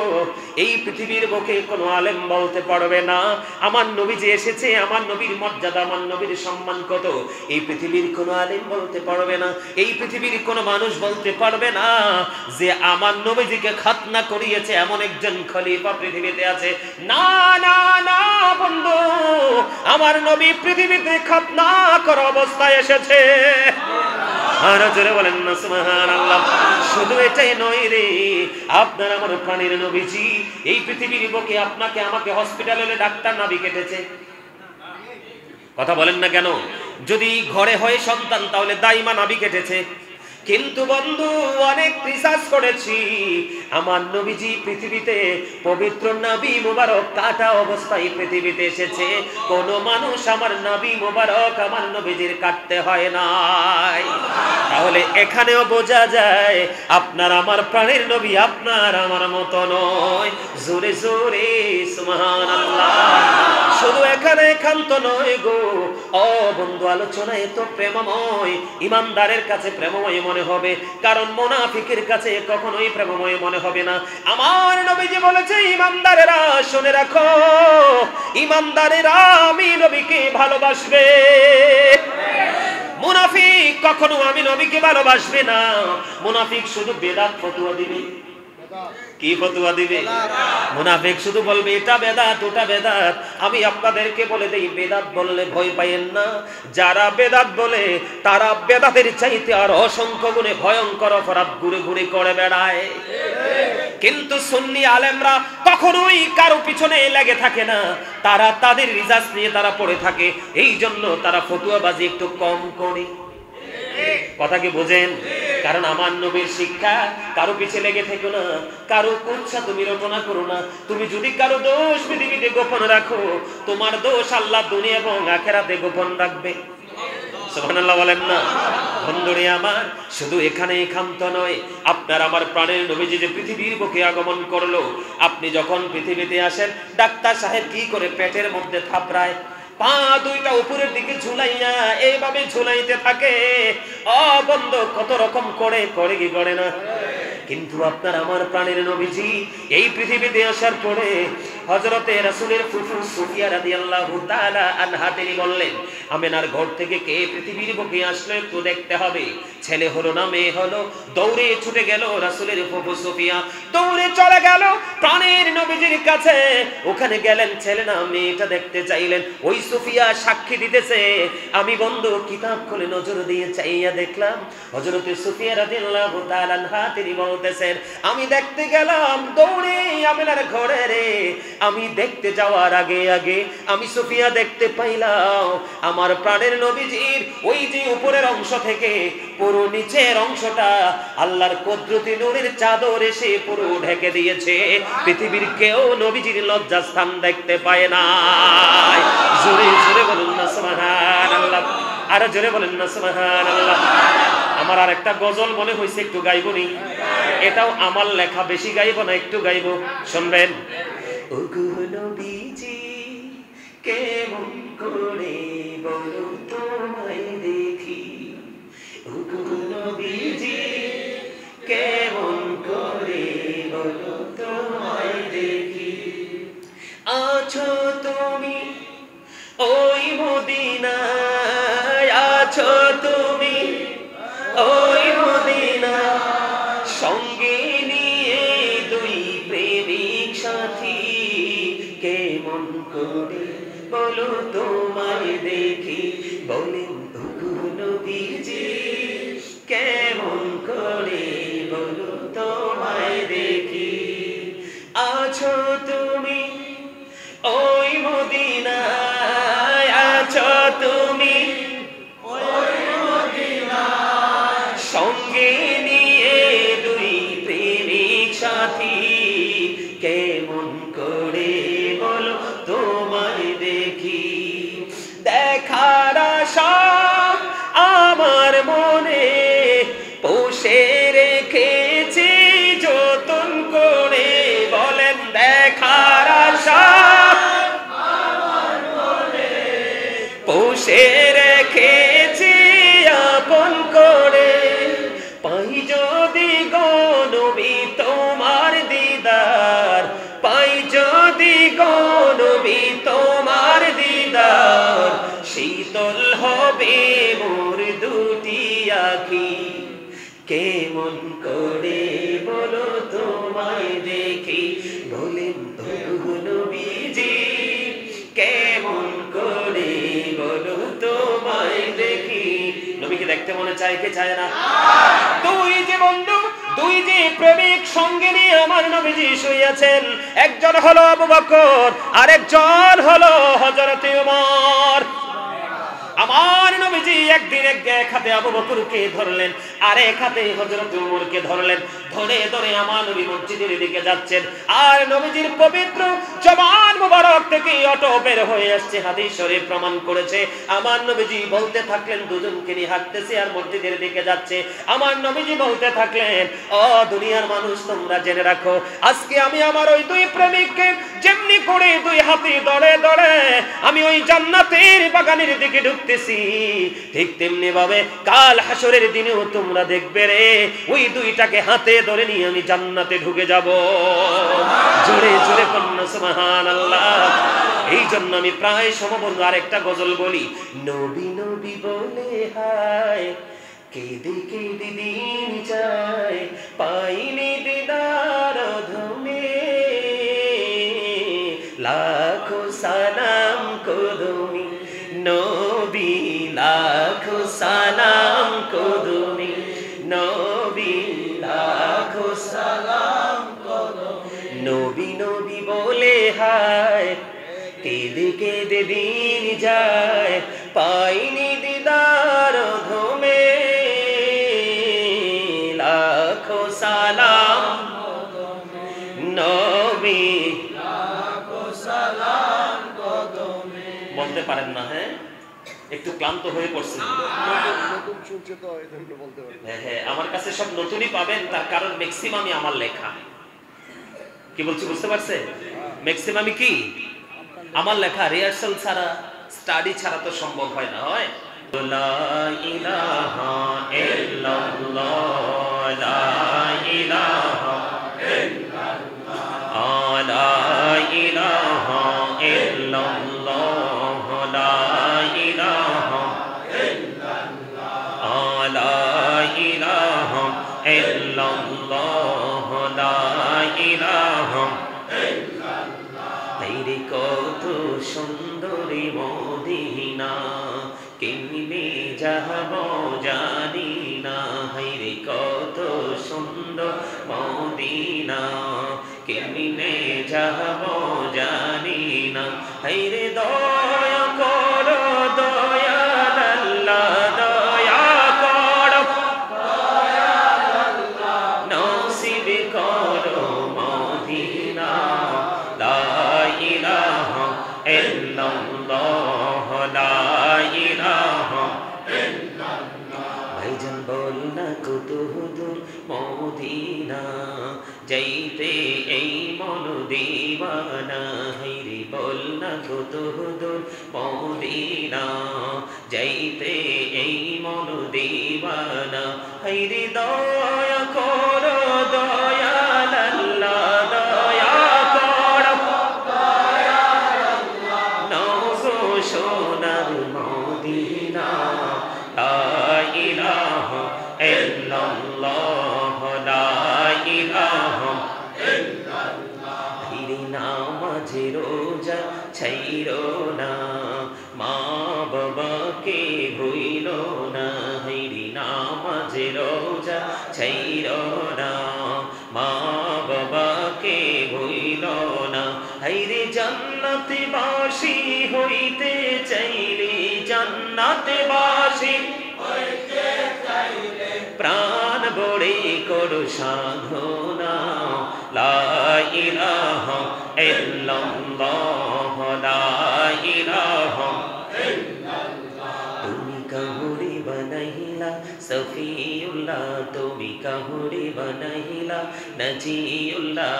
S1: এই পৃথিবীর বুকে কোনো আলেম বলতে পারবে না আমার নবী যে এসেছে, আমার নবীর মর্যাদা, আমার নবীর সম্মান কত, এই পৃথিবীর কোনো আলেম বলতে পারবে না, এই পৃথিবীর কোনো মানুষ বলতে পারবে না যে আমার নবীজিকে খাতনা করিয়েছে এমন একজন খলিফা পৃথিবীতে আছে। না না না বন্ধু, আমার নবী পৃথিবীতে খাতনা করা অবস্থায় এসেছে। আর জোরে বলেন না সুবহানাল্লাহ। শুধু এটাই নয় রে, আপনার আমার প্রাণের নবীজি এই পৃথিবীর বুকে আপনাকে আমাকে হসপিটালে ডাক্তার নাভি কেটেছে। কথা বলেন না কেন? যদি ঘরে হয় সন্তান তাহলে দাইমা নাভি কেটেছে। কিন্তু বন্ধু, অনেক রিসার্চ করেছি, আমার নবীজি পৃথিবীতে পবিত্র নাভি মোবারক কাটা অবস্থায় পৃথিবীতে এসেছে। কোন মানুষ আমার নাভি মোবারক আমার নবীজির কাটতে হয় নাই। তাহলে এখানেও বোঝা যায় আপনার আমার প্রাণের নবী আপনার আমার মতো নয়। জোরে জোরে সুবহানাল্লাহ। শুধু এখানে একান্ত নয় গো, ও বন্ধু, আলোচনা এত প্রেমময়, ইমানদারের কাছে প্রেমময় মনে হবে, কারণ মুনাফিকের কাছে কখনোই প্রেমময় মনে হবে না। আমার নবীজি বলেছে, ইমানদারেরা শুনে রাখো, ইমানদারেরা আমি নবীকে ভালোবাসবে। মুনাফিক কখনো আমি নবীকে ভালোবাসবে না। মুনাফিক শুধু বেদাত ফতোয়া দিবে। কি ফতোয়া দিবে? মুনাফিক শুধু বলবে এটা বেদাত ওটা বেদাত। আমি আপনাদেরকে বলে দেই, বেদাত বললে ভয় পাইয়েন না। যারা বেদাত বলে তারা বেদাতের চাইতে আর অসংখ্য গুণে ভয়ঙ্কর অপরাধ ঘুরে ঘুরে করে বেড়ায়। কিন্তু সুন্নি আলেমরা কখনোই কারো পিছনে লেগে থাকে না, তারা তাদের রিসার্চ নিয়ে তারা পড়ে থাকে, এই জন্য তারা ফতোয়াবাজি একটু কম করে। কথা কি বোঝেন? কারণ আমার নবীর শিক্ষা, কারো পিছে লেগে থেকো না, কারো কুৎসা তুমি রচনা করো না। তুমি যদি কারো দোষ পৃথিবীতে গোপন রাখো, তোমার দোষ আল্লাহ দুনিয়া এবং আখিরাতে গোপন রাখবে। সুবহানাল্লাহ বলেন না? বন্ধুরে আমার, শুধু এখানেই ক্ষান্ত নয়, আপনার আমার প্রাণের নবীজি যে পৃথিবীর বুকে আগমন করলো, আপনি যখন পৃথিবীতে আসেন, ডাক্তার সাহেব কি করে পেটের মধ্যে থাপড়ায়, পা দুইটা উপরের দিকে ঝুলাইয়া এইভাবে ঝুলাইতে থাকে। বন্ধ কত রকম করে কি করে না? কিন্তু আপনার আমার প্রাণের নবীজি এই পৃথিবীতে আসার পরে হযরতে রাসূলের ফুফু সুফিয়া রাদিয়াল্লাহু তাআলা আনহা তিনি বললেন, আমেনার ঘর থেকে কে পৃথিবীর বুকে আসলো একটু দেখতে হবে। ছেলে হলো না মেয়ে হলো, দৌড়ে ছুটে গেল রাসূলের ফুফু সুফিয়া, দৌড়ে চলে গেল প্রাণের নবীজির কাছে। ওখানে গেলেন, ছেলে না মেয়েটা দেখতে চাইলেন। ওই সুফিয়া সাক্ষী দিতেছে, আমি বন্ধু কিতাব খুলে নজর দিয়ে চাইয়া দেখলাম হযরতে সুফিয়া রাদিয়াল্লাহু তাআলা আনহা তিনি বলতেছেন, আমি দেখতে গেলাম দৌড়ে আমেনার ঘরে রে। আমি দেখতে যাওয়ার আগে আগে আমি সুফিয়া দেখতে পাইলাম আমার প্রাণের নবীজির ওই যে উপরের অংশ থেকে পুরো নিচের অংশটা আল্লাহর কুদরতি নূরের চাদর এসে পুরো ঢেকে দিয়েছে। পৃথিবীর কেউ নবীজির লজ্জাস্থান দেখতে পায় না। জোরে জোরে বলুন না সুবহানাল্লাহ, আরো জোরে বলেন না সুবহানাল্লাহ। আমার আর একটা গজল মনে হয়েছে, একটু গাইব নি? এটাও আমার লেখা, বেশি গাইব না, একটু গাইব, শুনবেন। ওগো নবীজি কেমন করে বলো তোমায় দেখি, ওগো নবীজি কেমন করে বলো তোমায় দেখি। আছো তুমি ওই মদিনায়, আছো তুমি ওই মদিনা, সঙ্গে নিয়ে দুই প্রেমিক সাথী, কেমন করে বলো তোমায় দেখি। বলেন ওগো নবীজি কেমন করে বলো তোমায় দেখি। আছো তুমি ওই মদিনায়, আছো তুমি ওই মদিনায়, সঙ্গে নিয়ে দুই প্রেমিক সাথী, কেমন করে বলো তোমায় দেখি। দেখার আশা আমার মনে পোষে রেখেছি যতন করে। বলেন দেখার আশা আমার মনে পোষে রেখেছি আপন করে। পাই যদি গো নবী তোমার দিদার, পাই যদি গো নবী তোমার দিদার, শীতল হবে মোর দুটি আঁখি, কেমন করে বলো তোমায় দেখি। বলেন ওগো নবীজি কেমন করে বলো তোমায় দেখি। নবীকে দেখতে মনে চায় কে চায় না? দুই যে বন্ধু, দুই যে প্রেমিক সঙ্গে নিয়ে আমার নবীজি শুয়েছেন, একজন হলো আবু বকর, আরেকজন হলো হযরতে ওমর। আমার নবীজি একদিন এক হাতে আবু বকরকে ধরলেন, আর এক হাতে হযরত ওমরকে ধরলেন। ধরে ধরে আমার নবী মসজিদের দিকে যাচ্ছেন, আর নবীজির পবিত্র জবান মুবারক থেকে অটো বের হয়ে আসছে। হাদিস শরীফ প্রমাণ করেছে। আমার নবীজি বলতে থাকলেন, দুজনকে নিয়ে হাঁটতেছে আর মসজিদের দিকে যাচ্ছে। আমার নবীজি বলতে থাকলেন, ও দুনিয়ার মানুষ তোমরা জেনে রাখো, আজকে আমি আমার ওই দুই প্রেমিককে যেমনি করে দুই হাতে ধরে ধরে আমি ওই জান্নাতের বাগানের দিকে ঢুকতেছি, ঠিক তেমনি ভাবে কাল হাসরের দিনেও তোমরা দেখবে রে ওই দুইটাকে হাতে ধরে নিয়ে আমি জান্নাতে ঢুকে যাব। জোরে জোরে কন্যা সুবহানাল্লাহ। এই জন্য আমি প্রায় সমবন্ধ আরেকটা গজল বলি, নবী নবী বলে হায় কেঁদে কেঁদে দিন যায়, পাইনি দিদার ধমে, লাখো সালাম কদমি নবী, লাখো সালাম কদমি নবী, লাখো সালাম কদমি। নবী নবী বলে হায় কেঁদে কেঁদে দিন যায়, পাইনি দিদার ধমে, বলতে পারেন না? হ্যাঁ, একটু ক্লান্ত হয়ে পড়ছেন।
S2: নতুন শুনছে তো এই জন্য বলতে পারি।
S1: হ্যাঁ, আমার কাছে সব নতুনই পাবেন, তার কারণ ম্যাক্সিমামই আমার লেখা। কি বলছি বুঝতে পারছে? ম্যাক্সিমামই কি আমার লেখা, রিহার্সাল ছাড়া, স্টাডি ছাড়া তো সম্ভব হয় না। হয় লা ইলাহা ইল্লাল্লাহ, লা ইলাহা ইল্লাল্লাহ, লা ইলাহা ইল্লাল্লাহ, লা ইলাহা ইল্লাল্লাহ, লা ইলাহা ইল্লাল্লাহ, লা ইলাহা হায়রে কত সুন্দরী মদিনা, কেমনে যাব জানি না। হায়রে কত সুন্দর মদিনা, কেমনে যাব জানি না। হায়রে দয়া করো দয়াল আল্লাহ, দয়া করো নসিব করো মদিনা। লা ইলাহা ইল্লাল্লাহ, লা ইলাহা ইল্লাল্লাহ। ভাইজান বল না কত দূর মদিনা, যাইতে এই মন দিওয়ানা। হায়রে বল না কত দূর মদিনা, যাইতে এই মন দিওয়ানা। হায়রে দয়া করো দয়াল আল্লাহ, দয়া করো নগো সোনার মদিনা। লা ইলাহা ইল্লাল্লাহ, লা ইলাহা ইল্লাল্লাহ। হায়রে নামাজে রোজা ছাইরো না, মা বাবাকে ভুইলো না। হায়রে নামাজে রোজা ছাইরো না, মা বাবাকে ভুইলো না। হায়রে জান্নাতে বাসী হইতে চাইলে, জান্নাতে বাসী হইতে চাইলে প্রাণ বড়ে করো সাধনা। লা ইলাহা ইল্লাল্লাহ, লা ইলাহা ইল্লাল্লাহ। তুমি কাহুরি বানাইলা সফিউল্লাহ, তুমি কাহুরি বানাইলা নজিউল্লাহ।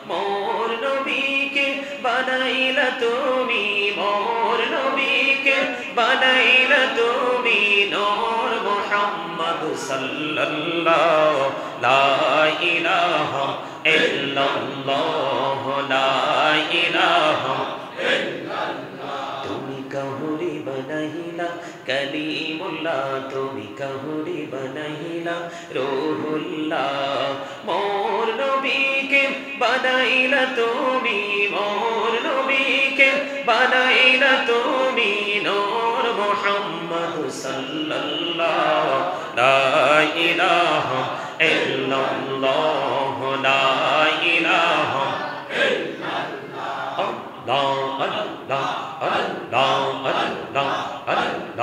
S1: মোর নবীকে বানাইলা তুমি, মোর নবীকে বানাইলা তুমি নূর মুহাম্মদ সাল্লাল্লাহ। লা ইলাহা ইল্লাল্লাহ, লা ইলাহা ইল্লাল্লাহ। তুমি কাহুরি বানাইলা কালিমুল্লাহ, তুমি কাহুরি বানাইলা রূহুল্লাহ। মোর নবীকে বানাইলা তুমি, মোর নবীকে বানাইলা তুমি নূর মুহাম্মদ সাল্লাল্লাহ। লা ইলাহা ইল্লাল্লাহ, লা ইলাহা ইল্লাল্লাহ। আল্লাহ আল্লাহ আল্লাহ আল্লাহ আল্লাহ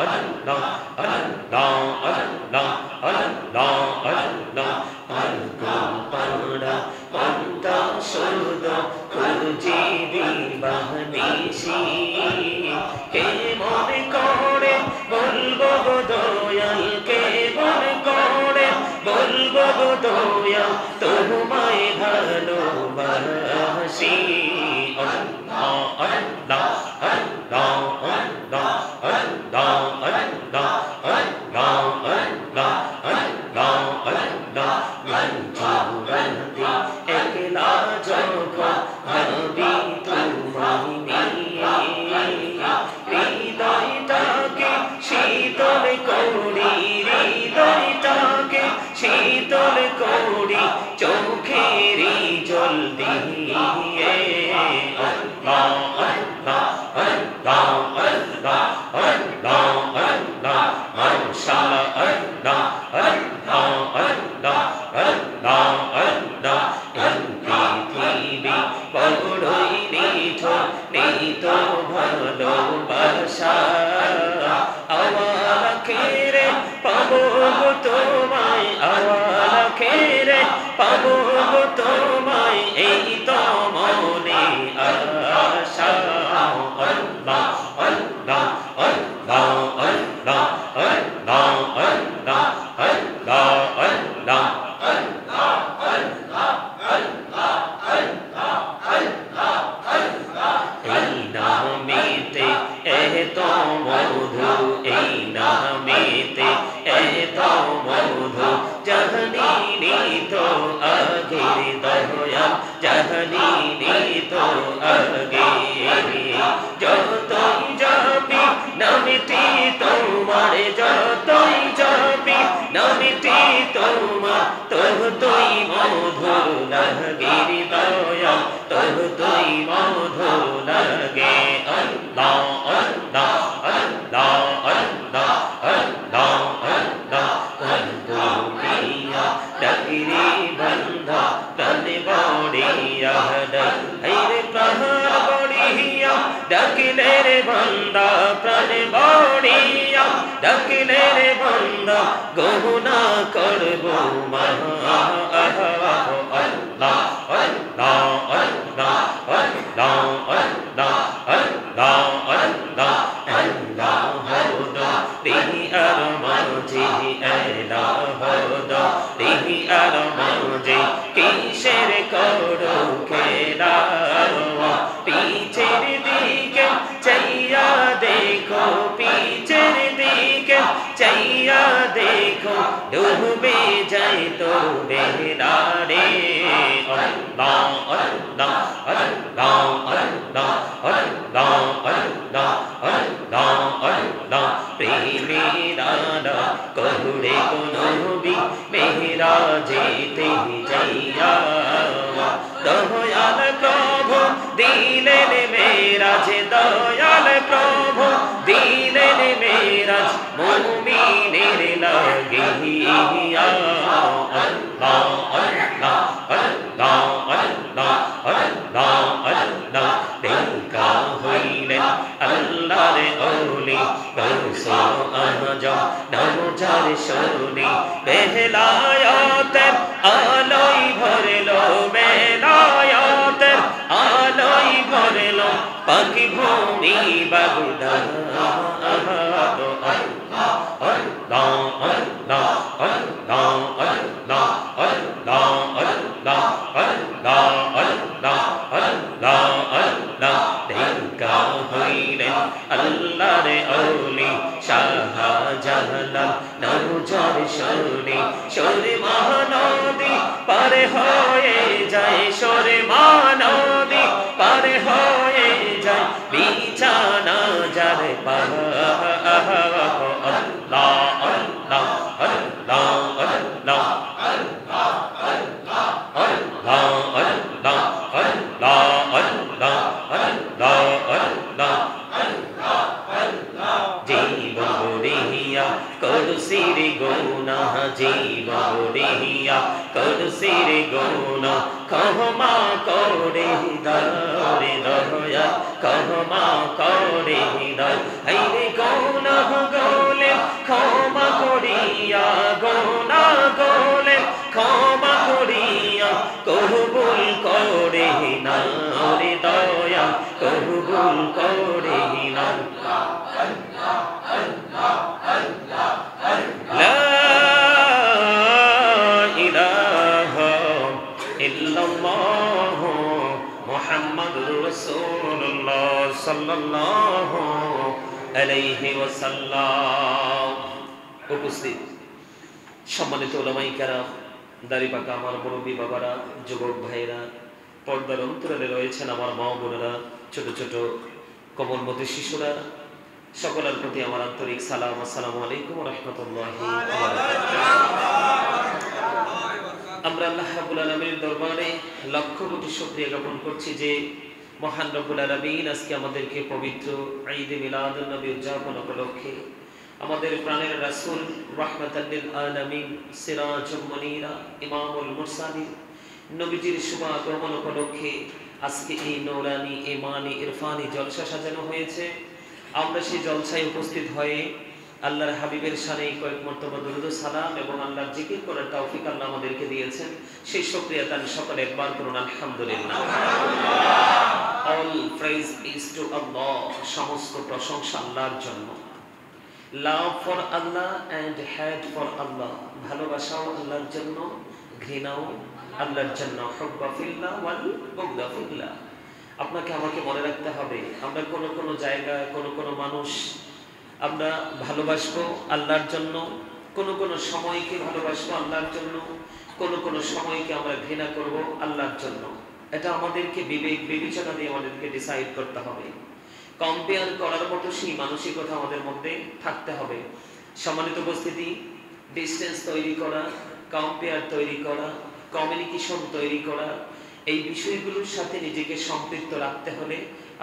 S1: আল্লাহ আল্লাহ আল্লাহ আল্লাহ আল্লাহ। পাগল পাড়া পান্তা শুদ্ধ খুঁজিবি বাহনিশি, কে মনে করে বলবো গো দয়াল, কে মনে করে বলবো গো দয়াল, তোমায় ভালোবাসি। আল্লাহ আল্লাহ আল্লাহ আল্লাহ আল্লাহ আল্লাহ আল্লাহ আল্লাহ আল্লাহ আল্লাহ। মঞ্জুরাতে একলা যখন ভাবি তোমায় নিয়ে, হৃদয়টাকে শীতল করি, হৃদয়টাকে শীতল করি চোখেরই জল দিয়ে। আল্লাহ আল্লাহ আল্লাহ আল্লাহ আল্লাহ আল্লাহ মাশাআল্লাহ। আল্লাহ আল্লাহ আল্লাহ আল্লাহ আল্লাহ। পৃথিবী বড়ই নিঠুর, নেই তো ভালোবাসা। আওয়াল আখিরে পাবো গো তোমায়, আওয়াল আখিরে পাবো গো তোমায়, এই তো মনে আশা। আল্লাহ এত মধু এই নামেতে এত মধু জাহানি তো আগে দয়াল জাহানি তো আগে যতই যাবি নামটি তোমার যতই যাবি নামটি তোমার তুই মধুর লাগে দয়াল তুই মধুর লাগে আল্লাহ আল্লাহ আল্লাহ আল্লাহ আল্লাহ আল্লাহ বন্ধুরিয়া ডাকিরে বন্ধা প্রাণে বড়িয়া হাইরে প্রাণ বড়িয়া ডাকিলে রে বন্ধা প্রাণে বড়িয়া ডাকিলে রে বন্ধা গহনা করব মা আল্লাহ আল্লাহ আল্লাহ আল্লাহ আল্লাহ আল্লাহ আল্লাহ আল্লাহ হদা দেহি আর মাঝে আল্লাহ হদা দেহি আর মাঝে কিসের করো খেলা পিছের দিকে চাইয়া দেখো পিছের দিকে চাইয়া দেখো ডুবে যায় তো বেহরা রে আল্লাহ আল্লাহ আল্লাহ আল্লাহ আল্লাহ আল্লাহ আল্লাহ আল্লাহ প্রেমেরা কহুরে কোনবি মেহরা যেতে যাইয়া দয়াল প্রভু দিলেন মেরাজ দয়াল প্রভু দিলেন মেরাজ মুমিনের লাগিয়া আল্লাহ আল্লাহ আল্লাহ আল্লাহ আল্লাহ আল্লাহ দেখা হইলেন আল্লাহর ওলি গৌসুল আজম নওজার শোনি বেলায়াতের আলোয় ভরলো বেলায়াতের আলোয় ভরলো পাখি ভূমি বাগদা আল্লাহরে ওলি শাহজালাল নওজার শোনি শোরে মহানদী পারে হয়ে যায় শোরে মহানদী পারে হয়ে যায় বিছানা যার আল্লাহ আল্লাহ আল্লাহ আল্লাহ আল্লাহ আল্লাহ আল্লাহ আল্লাহ আল্লাহ জীবরিয়া করসির গুনা জীবরিয়া করসির গুনা ক্ষমা করে দরে দয়া ক্ষমা করে দয় হাইরে গুনা গলে ক্ষমা করিয়া গুনা গলে ক্ষমা করিয়া কবুল করে না রে দয়া কবুল করে না লা ইলাহা ইল্লাল্লাহ মুহাম্মাদুর রাসূলুল্লাহ সাল্লাল্লাহু আলাইহি ওয়াসাল্লাম। উপস্থিত সম্মানিত উলামায়ে কেরাম, দাড়ি পাকা আমার মুরব্বী বাবারা, যুবক ভাইরা, পর্দার অন্তরালে রয়েছেন আমার মা বোনেরা, ছোট ছোট কোমলমতি শিশুরা, সকলের প্রতি আমার আন্তরিক সালাম। আসসালামু আলাইকুম ওয়া রাহমাতুল্লাহি ওয়া বারাকাতুহু। আমরা আল্লাহ রাব্বুল আলামিনের দরবারে লক্ষ কোটি শুকরিয়া জ্ঞাপন করছি যে মহান রব্বুল আলামিন আজকে আমাদেরকে পবিত্র ঈদ মিলাদুন নবী উদযাপন উপলক্ষে আমাদের প্রাণের রাসূল রাহমাতাল লিল আলামিন সিরাজুল মুনীরা ইমামুল মুরসালিন নবীজির শুভ আগমন উপলক্ষে আজকে এই নূরানি ঈমানি ইরফানি জলসা সাজানো হয়েছে। আমরা সেই জলসায় উপস্থিত হয়ে আল্লাহর হাবিবের শানে কয়েক মর্তবা দরুদ ও সালাম এবং আল্লাহর জিকির করার তৌফিক আল্লাহ আমাদেরকে দিয়েছেন। সেই শুকরিয়া তান সকলে একবার করুন আলহামদুলিল্লাহ। All praise is to Allah, সমস্ত প্রশংসা আল্লাহর জন্য। Love for Allah and hate for Allah, ভালোবাসাও আল্লাহর জন্য, ঘৃণাও আল্লাহর জন্য। হুব্বা ফিল্লাহ ওয়াল বুগদা ফিল্লাহ। আপনাকে আমাকে মনে রাখতে হবে, আমরা কোনো জায়গা কোনো মানুষ আমরা ভালোবাসবো আল্লাহর জন্য, কোনো সময়কে ভালোবাসবো আল্লাহর জন্য, কোনো সময়কে আমরা ঘৃণা করব আল্লাহর জন্য। এটা আমাদেরকে বিবেচনা দিয়ে আমাদেরকে ডিসাইড করতে হবে। কম্পেয়ার করার মতো সেই মানসিকতা আমাদের মধ্যে থাকতে হবে। সম্মানিত উপস্থিতি, ডিস্টেন্স তৈরি করা, কম্পেয়ার তৈরি করা, কমিউনিকেশন তৈরি করা, এই বিষয়গুলোর সাথে নিজেকে সম্পৃক্ত রাখতে হলে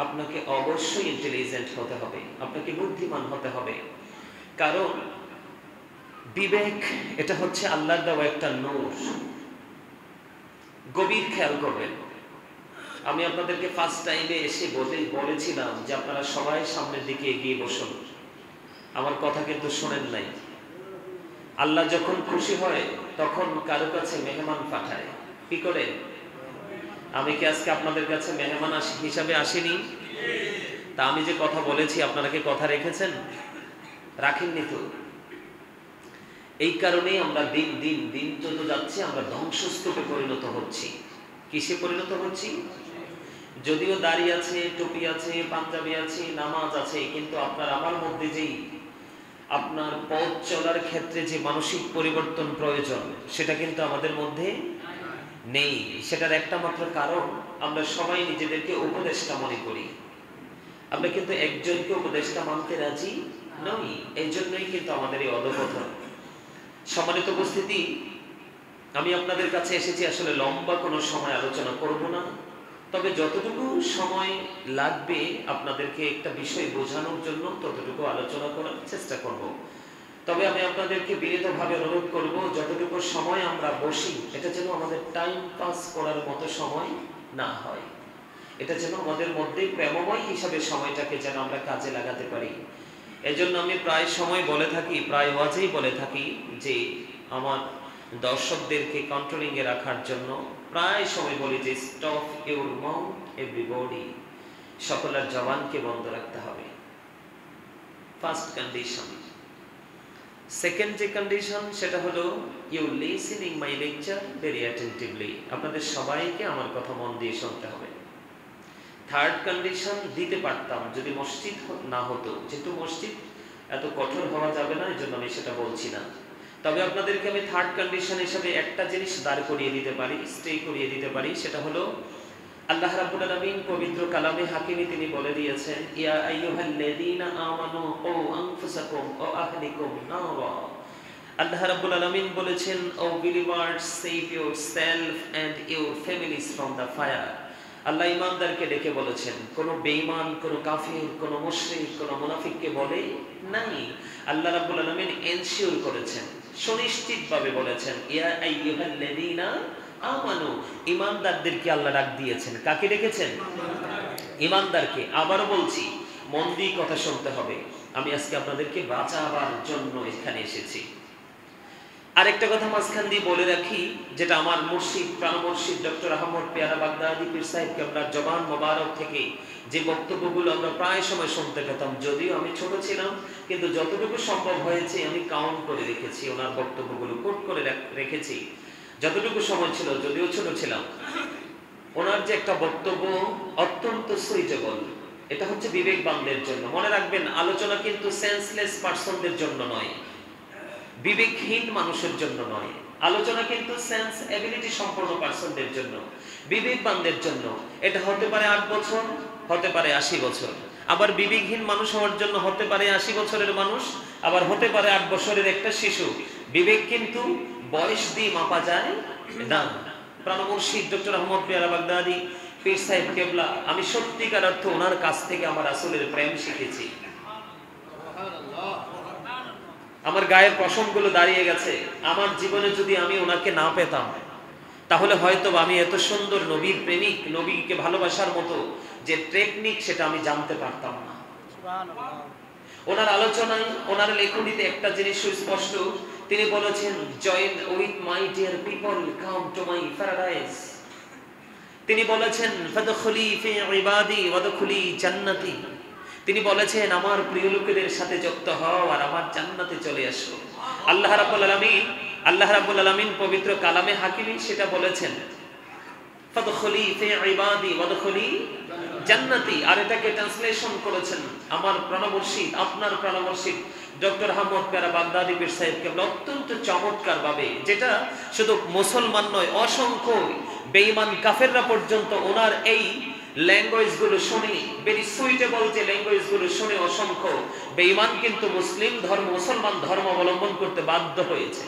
S1: আপনাকে অবশ্যই ইন্টেলিজেন্ট হতে হবে, আপনাকে বুদ্ধিমান হতে হবে। কারণ বিবেক এটা হচ্ছে আল্লাহর দেওয়া একটা নূর। গভীর খেয়াল করবেন, আমি আপনাদেরকে ফার্স্ট টাইমে এসে বলেছিলাম যে আপনারা সবাই সামনের দিকে এগিয়ে বসুন। আমার কথা কিন্তু শোনেন নাই। আল্লাহ যখন খুশি হয় তখন কারো কাছে মেহমান পাঠায়। কি করে? আমি কি আজকে আপনাদের কাছে মেহমান হিসাবে আসিনি? তা আমি যে কথা বলেছি আপনারা কি কথা রেখেছেন? রাখেননি তো। এই কারণেই আমরা দিন যত যাচ্ছে আমরা ধ্বংসস্তূপে পরিণত হচ্ছি। কিসে পরিণত হচ্ছি? যদিও দাড়ি আছে, টুপি আছে, পাঞ্জাবি আছে, নামাজ আছে, কিন্তু আপনার আমার মধ্যে যেই আপনার পথ চলার ক্ষেত্রে যে মানসিক পরিবর্তন প্রয়োজন সেটা কিন্তু আমাদের মধ্যে নেই। সেটার একটা মাত্র কারণ, আমরা সবাই নিজেদেরকে উপদেষ্টা মনে করি। আমরা কিন্তু একজনকে উপদেষ্টা মানতে রাজি নই। এই জন্যই কিন্তু আমাদের এই অধঃপতন। সম্মানিত উপস্থিতি, আমি আপনাদের কাছে এসেছি আসলে লম্বা কোনো সময় আলোচনা করব না, তবে যতটুকু সময় লাগবে আপনাদেরকে একটা বিষয় বোঝানোর জন্য ততটুকু আলোচনা করার চেষ্টা করব। তবে আমি আপনাদেরকে বিনীতভাবে অনুরোধ করব, যতটুকু সময় আমরা বসি এটা যেন আমাদের টাইম পাস করার মতো সময় না হয়। এটা যেন আমাদের মধ্যে প্রেমময় হিসাবে সময়টাকে যেন আমরা কাজে লাগাতে পারি। এজন্য আমি প্রায় সময় বলে থাকি, প্রায় ওয়াজেই বলে থাকি যে আমার দর্শকদেরকে কন্ট্রোলিং এ রাখার জন্য প্রায় সময় বলি যে স্টপ ইউর মাউথ এভরিবডি, সকলের জবানকে বন্ধ রাখতে হবে। First condition. সেকেন্ড যে কন্ডিশন সেটা হলো you listening my lecture very attentively, আপনাদের সবাইকে আমার কথা মন দিয়ে শুনতে হবে। থার্ড কন্ডিশন দিতে পারতাম যদি মসজিদ না হতো, যেহেতু মসজিদ এত কঠোর হওয়া যাবে না, এই জন্য আমি সেটা বলছি না। তবে আপনাদেরকে আমি থার্ড কন্ডিশন হিসেবে একটা জিনিস দাঁড় করিয়ে দিতে পারি, স্টে করিয়ে দিতে পারি, সেটা হলো আল্লাহ রাব্বুল আলামিন পবিত্র কালামে হাকিমে তিনি বলে দিয়েছেন, ইয়া আইয়ুহাল্লাযীনা আমানু ও আনফুসাকুম ওয়া আহলিকুম নারা। আল্লাহ রাব্বুল আলামিন বলেছেন, O believers, save yourself and your families from the fire. আল্লাহ ঈমানদারকে ডেকে বলেছেন, কোন বেঈমান, কোন কাফির, কোন মুশরিক, কোন মুনাফিককে বলে নাই। আল্লাহ রাব্বুল আলামিন এনশিওর করেছেন, সুনিশ্চিতভাবে বলেছেন, ইয়া আইয়ুহাল্লাযীনা আমানু, ঈমানদারদেরকে আল্লাহ ডাক দিয়েছেন। কাকে ডেকেছেন? ঈমানদারকে। আবারও বলছি, মন দিয়ে কথা শুনতে হবে। আমি আজকে আপনাদেরকে বাঁচাবার জন্য এখানে এসেছি। আরেকটা কথা মাঝখান দিয়ে বলে রাখি, যেটা আমার মুর্শিদ, প্রাণ মুর্শিদ ডক্টর আহমদ পেয়ারা বাগদাদি পীর সাহেব কেবলার জবান মোবারক থেকে যে বক্তব্যগুলো আমরা প্রায় সময় শুনতে পেতাম, যদিও আমি ছোট ছিলাম কিন্তু যতটুকু সম্ভব হয়েছে আমি কাউন্ট করে রেখেছি, ওনার বক্তব্যগুলো কোট করে রেখেছি যতটুকু সময় ছিল, যদিও ছোট ছিলাম। ওনার যে একটা বক্তব্য অত্যন্ত সুইটেবল, এটা হচ্ছে বিবেকবানদের জন্য। মনে রাখবেন, আলোচনা কিন্তু সেন্সলেস পার্সনদের জন্য নয়, বিবেকহীন মানুষের জন্য নয়। আলোচনা কিন্তু সেন্স এবিলিটি সম্পন্ন পার্সনদের জন্য, বিবেকবানদের জন্য। এটা হতে পারে 8 বছর, হতে পারে 80 বছর। আবার বিবেকহীন মানুষ হওয়ার জন্য হতে পারে 80 বছরের মানুষ, আবার হতে পারে 8 বছরের একটা শিশু। বিবেক কিন্তু বয়স দিয়ে মাপা যায় না। প্রাণ মুর্শিদ ডক্টর আহমদ পেয়ারা বাগদাদি পীর সাহেব কেবলা, আমি সত্যিকার অর্থ ওনার কাছ থেকে আমার রাসূলের প্রেম শিখেছি। আমার গায়ের পশমগুলো দাঁড়িয়ে গেছে। আমার জীবনে যদি আমি ওনাকে না পেতাম, তাহলে হয়তো আমি এত সুন্দর নবীর প্রেমিক, নবীকে ভালোবাসার মতো যে টেকনিক সেটা আমি জানতে পারতাম না। ওনার আলোচনায়, ওনার লেখনীতে একটা জিনিস সুস্পষ্ট, তিনি বলেছেন, join with my dear people, come to my paradise. তিনি বলেছেন, ফাদখুলি ফি ইবাদি ওয়াদখুলি জান্নাতি। তিনি বলেছেন, আমার প্রিয় লোকেদের সাথে যুক্ত হও আর আমার জান্নাতে চলে আসো। আল্লাহ রাব্বুল আলামিন পবিত্র কালামে হাকিমে সেটা বলেছেন, ফাদখুলি ফি ইবাদি ওয়াদখুলি জান্নাতি, আর এটাকে ট্রান্সলেশন করেছেন আমার প্রাণমর্শিদ, আপনার প্রাণমর্শিদ ডক্টর আহমদ পেয়ারা বাগদাদি পীর সাহেব কেবল অত্যন্ত চমৎকার ভাবে, যেটা শুধু মুসলমান নয়, অসংখ্য বেঈমান কাফেররা পর্যন্ত ওনার এই ল্যাঙ্গুয়েজগুলো শুনে, ভেরি সুইটেবল যে ল্যাঙ্গুয়েজগুলো শুনে অসংখ্য বেঈমান কিন্তু মুসলিম ধর্ম, মুসলমান ধর্ম অবলম্বন করতে বাধ্য হয়েছে।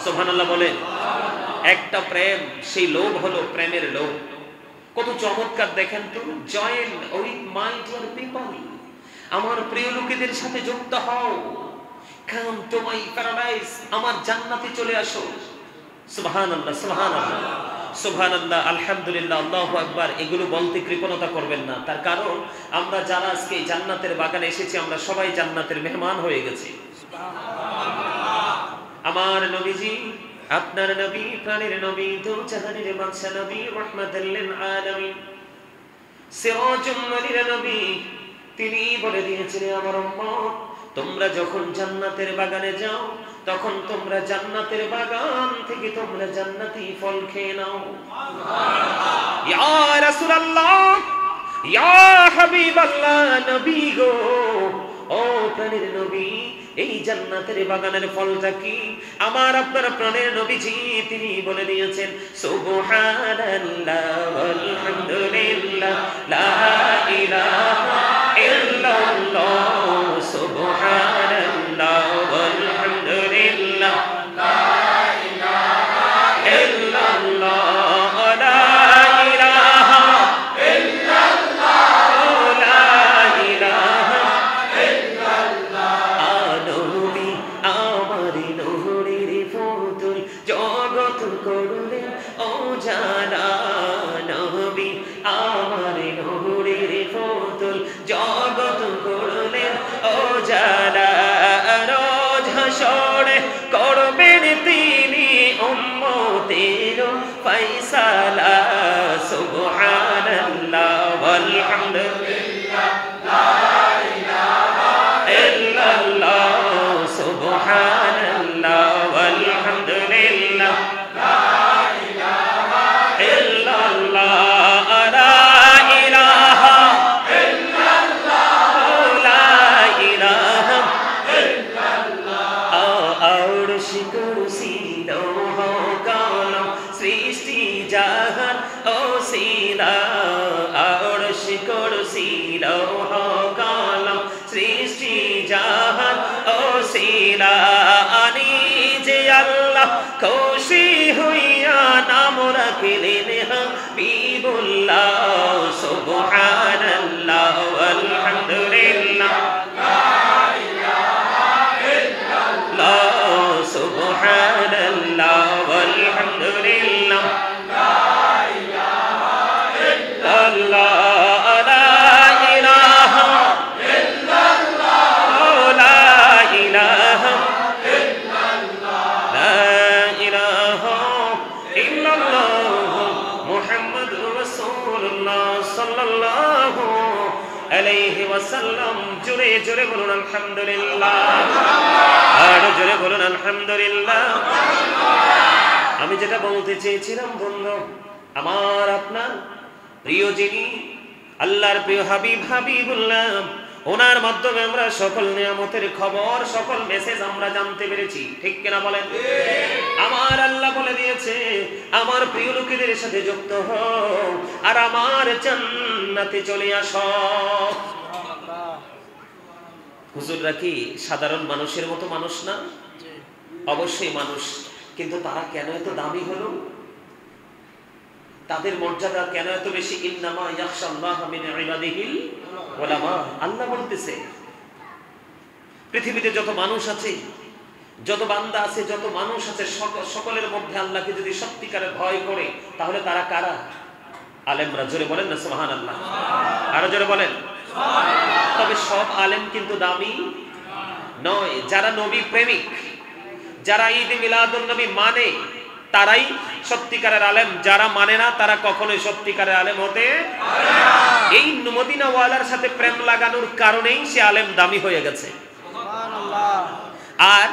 S1: সুবহানাল্লাহ বলেন। একটা প্রেম, সেই লোভ হলো প্রেমের লোভ। কত চমৎকার দেখেন তো, join with my dear people, আমার প্রিয় লোকেদের সাথে যুক্ত হও, কাম টু মাই প্যারাডাইস, আমার জান্নাতে চলে আসো। সুবহানাল্লাহ, সুবহানাল্লাহ, সুবহানাল্লাহ, আলহামদুলিল্লাহ, আল্লাহু আকবার। এগুলো বলতে কৃপণতা করবেন না, তার কারণ আমরা যারা আজকে জান্নাতের বাগানে এসেছি আমরা সবাই জান্নাতের মেহমান হয়ে গেছি। আমার নবীজি, আপনার নবী, প্রাণের নবী, দু জাহানের বাদশা নবী, রাহমাতাল লিল আলামিন, সিরাজুল মুনির নবী, তিনি বলে দিয়েছেন, আমার উম্মত, তোমরা যখন জান্নাতের বাগানে যাও তখন তোমরা জান্নাতের বাগান থেকে তোমরা জান্নাতি ফল খেয়ে নাও। ইয়া রাসূলুল্লাহ, ইয়া হাবিবাল্লাহ, নবী গো, ও প্রাণের নবী, এই জান্নাতের বাগানের ফলটা কি? আমার আপনার প্রাণের নবীজি তিনি বলে দিয়েছেন, সুবহানাল্লাহ ওয়ালহামদুলিল্লাহ, লা ইলাহা ইল্লাল্লাহ, সুবহানাল্লাহ ওয়ালহামদুলিল্লাহ, লা ইলাহা ইল্লাল্লাহ, লা ইলাহা ইল্লাল্লাহ, লা ইলাহা ইল্লাল্লাহ। নবী আমার নূরের ফুতুল, জগৎ করলেন ও জানা, নবী আমার নূরের ফুতুল, জগৎ করলেন ও জানা, রোজ হাসরে করবেন তিনি উম্মতের ফয়সালা। সুবহানাল্লাহ ওয়ালহামদুলিল্লাহ, লা ইলাহা ইল্লাল্লাহ, সুবহানাল্লাহ ওয়ালহামদুলিল্লাহ, লা ইলাহা ইল্লাল্লাহ, লা ইলাহা ইল্লাল্লাহ, লা ইলাহা ইল্লাল্লাহ। আরশ কুরসি লৌহ কলম সৃষ্টি জাহান ওসিলা, আরশ কুরসি লৌহ কলম সৃষ্টি জাহান ওসিলা, আনি যে আল্লাহ খুশি হইয়া নাম রাখলেন হাবিবুল্লাহ। সুবহানাল্লাহ ওয়ালহামদুলিল্লাহ, লা ইলাহা ইল্লাল্লাহ, সুবহানাল্লাহ ওয়ালহামদুলিল্লাহ, লা ইলাহা ইল্লাল্লাহ, লা ইলাহা ইল্লাল্লাহ, লা ইলাহা ইল্লাল্লাহ, লা ইলাহা ইল্লাল্লাহ, মুহাম্মাদুর রাসূলুল্লাহ সাল্লাল্লাহু আলাইহি ওয়াসাল্লাম। জোরে জোরে বলুন আলহামদুলিল্লাহ, আর জোরে বলুন আলহামদুলিল্লাহ। আমি যেটা বলতে চেয়েছিলাম বন্ধু, আমার আপনার প্রিয় যিনি আল্লাহর প্রিয় হাবিব, হাবিবুল্লাহ, ওনার মাধ্যমে আমরা সকল নিয়ামতের খবর, সকল মেসেজ আমরা জানতে পেরেছি, ঠিক কিনা বলেন? আমার আল্লাহ বলে দিয়েছে, আমার প্রিয় লোকেদের সাথে যুক্ত হও আর আমার জান্নাতে চলে আসো। হুজুররা কি সাধারণ মানুষের মতো মানুষ না? অবশ্যই মানুষ, কিন্তু তারা কেন এত দামি হলো? তাদের মর্যাদা কেন এত বেশি? ইন্নামা ইয়াখশাল্লাহা মিন ইবাদিহিল উলামা। আল্লাহ বলতেছে, পৃথিবীতে যত মানুষ আছে, যত বান্দা আছে, যত মানুষ আছে, সকলের মধ্যে আল্লাহকে যদি সত্যিকারের ভয় করে তাহলে তারা কারা? আলেমরা। জোরে বলেন না সুবহানাল্লাহ, আরো জোরে বলেন। তবে সব আলেম কিন্তু দামি নয়। যারা নবী প্রেমিক, যারা ঈদ মিলাদুন নবী মানে, তারাই সত্যিকারের আলেম। যারা মানে না তারা কখনোই সত্যিকারের আলেম হতে পারে না। এই মদিনাওয়ালার সাথে প্রেম লাগানোর কারণেই সে আলেম দামি হয়ে গেছে। সুবহানাল্লাহ। আর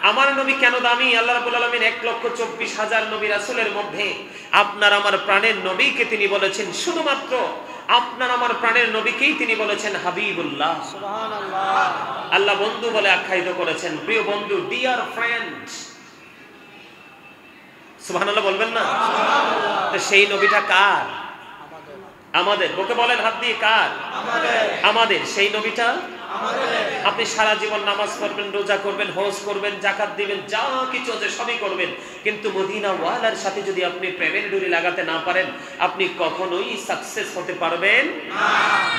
S1: আমার নবী কেন দামি? আল্লাহ রাব্বুল আলামিন 1,24,000 নবী রাসূলের মধ্যে আপনার আমার প্রাণের নবীকে তিনি বলেছেন শুধুমাত্র আপনার আমার প্রাণের নবীকেই তিনি বলেছেন হাবিবুল্লাহ,
S2: সুবহানাল্লাহ।
S1: আল্লাহ বন্ধু বলে আখ্যায়িত করেছেন, প্রিয় বন্ধু, ডিয়ার ফ্রেন্ড। সুবহানাল্লাহ বলবেন না? তো সেই নবীটা কার? আমাদের। ওকে বলেন হাত দিয়ে, কার? আমাদের। সেই নবীটা আপনি সারা জীবন নামাজ পড়বেন, রোজা করবেন, হজ করবেন, যাকাত দিবেন, যা কিছু আছে সবই করবেন, কিন্তু মদিনা ওয়ালার সাথে যদি আপনি প্রেমের ডুরি লাগাতে না পারেন, আপনি কখনোই সাকসেস হতে পারবেন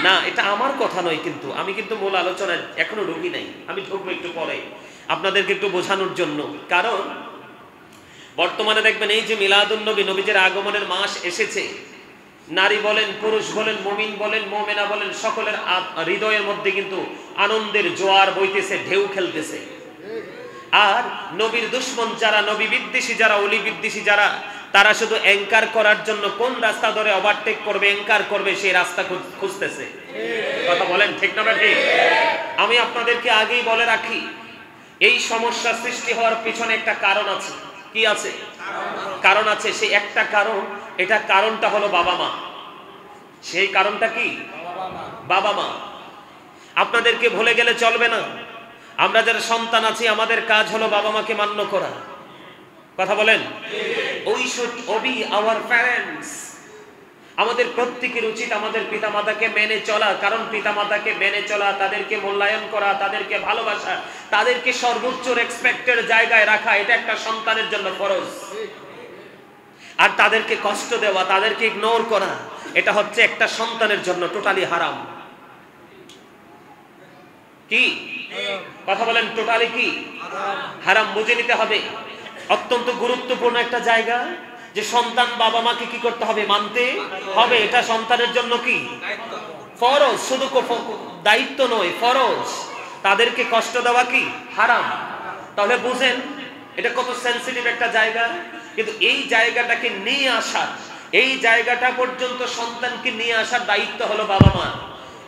S1: না। এটা আমার কথা নয়, কিন্তু আমি কিন্তু মূল আলোচনায় এখনো ঢুকি নাই, আমি ঢুকবো একটু পরে আপনাদেরকে একটু বোঝানোর জন্য। কারণ বর্তমানে দেখবেন এই যে মিলাদুন নবী, নবীজের আগমনের মাস এসেছে, নারী বলেন, পুরুষ বলেন, মুমিন বলেন, মুমিনা বলেন, সকলের হৃদয়ের মধ্যে কিন্তু আনন্দের জোয়ার বইতেছে, ঢেউ খেলতেছে। আর নবীর দুশ্মন যারা, নবী বিদ্বেষী যারা, অলি বিদ্বেষী যারা, তারা শুধু অ্যাঙ্কার করার জন্য কোন রাস্তা ধরে ওভারটেক করবে, অ্যাঙ্কার করবে, সেই রাস্তা খুঁজতেছে। কথা বলেন ঠিক না ঠিক? আমি আপনাদেরকে আগেই বলে রাখি, এই সমস্যা সৃষ্টি হওয়ার পিছনে একটা কারণ আছে। কি আছে? কারণ আছে। সেই একটা কারণ, এটা কারণটা হলো বাবা মা। সেই কারণটা কি? বাবা মা। আপনাদেরকে ভুলে গেলে চলবে না। আমরা যারা সন্তান আছি, আমাদের কাজ হলো বাবা মাকে মান্য করা। কথা বলেন। We should Obi our parents. আমাদের প্রত্যেকের উচিত আমাদের পিতামাতাকে মেনে চলা। কারণ পিতামাতাকে মেনে চলা, তাদেরকে মূল্যায়ন করা, তাদেরকে ভালোবাসা, তাদেরকে সর্বোচ্চ রেসপেক্টের জায়গায় রাখা, এটা একটা সন্তানের জন্য ফরজ। আর তাদেরকে কষ্ট দেওয়া, তাদেরকে ইগনোর করা, এটা হচ্ছে একটা সন্তানের জন্য টোটালি হারাম। কি কথা বলেন? টোটালি কি হারাম? বুঝে নিতে হবে। অত্যন্ত গুরুত্বপূর্ণ একটা জায়গা, যে সন্তান বাবা মাকে কি করতে হবে? মানতে হবে। এটা সন্তানের জন্য কি ফরজ, শুধু দায়িত্ব নয়, ফরজ। তাদেরকে কষ্ট দেওয়া কি হারাম। তাহলে বুঝেন এটা কত সেনসিটিভ একটা জায়গা। কিন্তু এই জায়গাটাকে নিয়ে আসার, এই জায়গাটা পর্যন্ত সন্তানকে নিয়ে আসার দায়িত্ব হলো বাবা মা।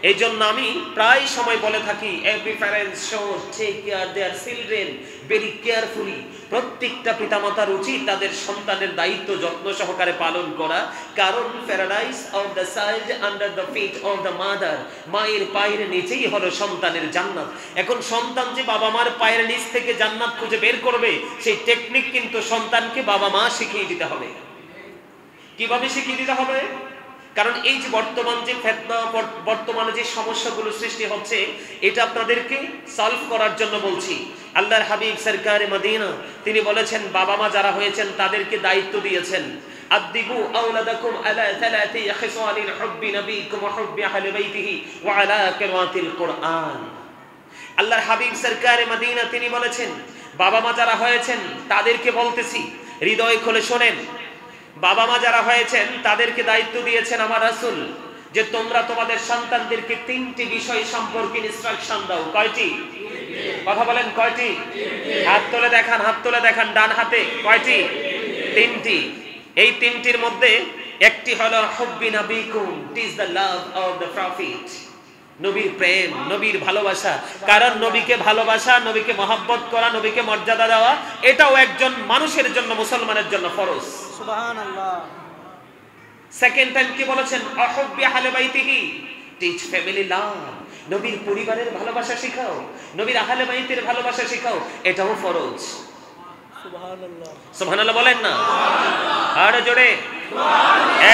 S1: এই জন্য আমি প্রায় সময় বলে থাকি, every parents should take care their children very carefully. প্রত্যেকটা পিতামাতার উচিত তাদের সন্তানের দায়িত্ব যত্ন সহকারে পালন করা। কারণ paradise of the child under the feet of the mother. মায়ের পায়ের নিচেই হলো সন্তানের জান্নাত। এখন সন্তান যে বাবা মার পায়ের নিচ থেকে জান্নাত খুঁজে বের করবে, সেই টেকনিক কিন্তু সন্তানকে বাবা মা শিখিয়ে দিতে হবে। কিভাবে শিখিয়ে দিতে হবে? কারণ এই যে বর্তমান যে ফিতনা, বর্তমানে যে সমস্যাগুলো সৃষ্টি হচ্ছে, এটা আপনাদেরকে সলভ করার জন্য বলছি। আল্লাহর হাবিব সরকারে মদিনা তিনি বলেছেন, বাবা মা যারা হয়েছেন তাদেরকে দায়িত্ব দিয়েছেন, আদিবু আওলাদাকুম আলা সালাতি খিসালিল হুব্বি নবীকুম ওয়া হুব্বি আহলি বাইতিহি ওয়া আলা কিরাতিল কুরআন। আল্লাহর হাবিব সরকারে মদিনা তিনি বলেছেন, বাবা মা যারা হয়েছেন তাদেরকে বলতেছি, হৃদয় খুলে শোনেন। বাবা মা যারা হয়েছেন তাদেরকে দায়িত্ব দিয়েছেন আমার রাসূল, যে তোমরা তোমাদের সন্তানদেরকে তিনটি বিষয় সম্পর্কে ইনস্ট্রাকশন দাও। কয়টি? কথা বলেন কয়টি? হাত তুলে দেখান, হাত তুলে দেখান ডান হাতে। কয়টি? তিনটি। এই তিনটির মধ্যে একটি হলো হুব্বি নবীকুম, it is the love of the prophet. নবীর প্রেম, নবীর ভালোবাসা। কারণ নবীকে ভালোবাসা, নবীকে মহব্বত করা, নবীকে মর্যাদা দেওয়া, এটাও একজন মানুষের জন্য, মুসলমানের জন্য ফরজ।
S2: সুবহানাল্লাহ।
S1: সেকেন্ড টাইম কি বলেছেন? আহুব্বি আহলি বাইতিহি, টিচ ফ্যামিলি লাভ। নবীর পরিবারের ভালোবাসা শেখাও, নবীর আহলে বাইতের ভালোবাসা শেখাও, এটাও ফরজ।
S2: সুবহানাল্লাহ।
S1: সুবহানাল্লাহ বলেন না? আর জোরে।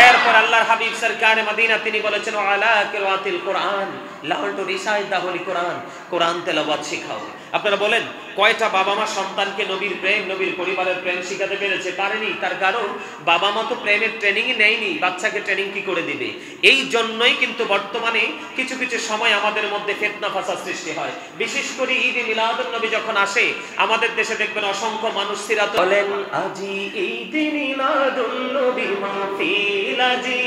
S1: এরপর আল্লাহর হাবিব সরকারে মদিনা তিনি বলেছেন, ওয়ালা কিরাতিল কুরআন, learn to recite the holy Quran. কোরআন তেলাওয়াত শেখাও। আপনারা বলেন কয়টা বাবা মা সন্তানকে নবীর প্রেম, নবীর পরিবারের প্রেম শিখাতে পেরেছে? পারেনি। তার কারণ বাবা মা তো প্রেমের ট্রেনিংই নেয়নি, বাচ্চাকে ট্রেনিং কি করে দিবে? এই জন্যই কিন্তু বর্তমানে কিছু কিছু সময় আমাদের মধ্যে ফিতনা ফাসাদ সৃষ্টি হয়। বিশেষ করে ঈদ মিলাদুন নবী যখন আসে, আমাদের দেশে দেখবেন অসংখ্য মানুষ সিরাত বলেন, আজি ঈদ মিলাদুন নবী মাহফিল, আজি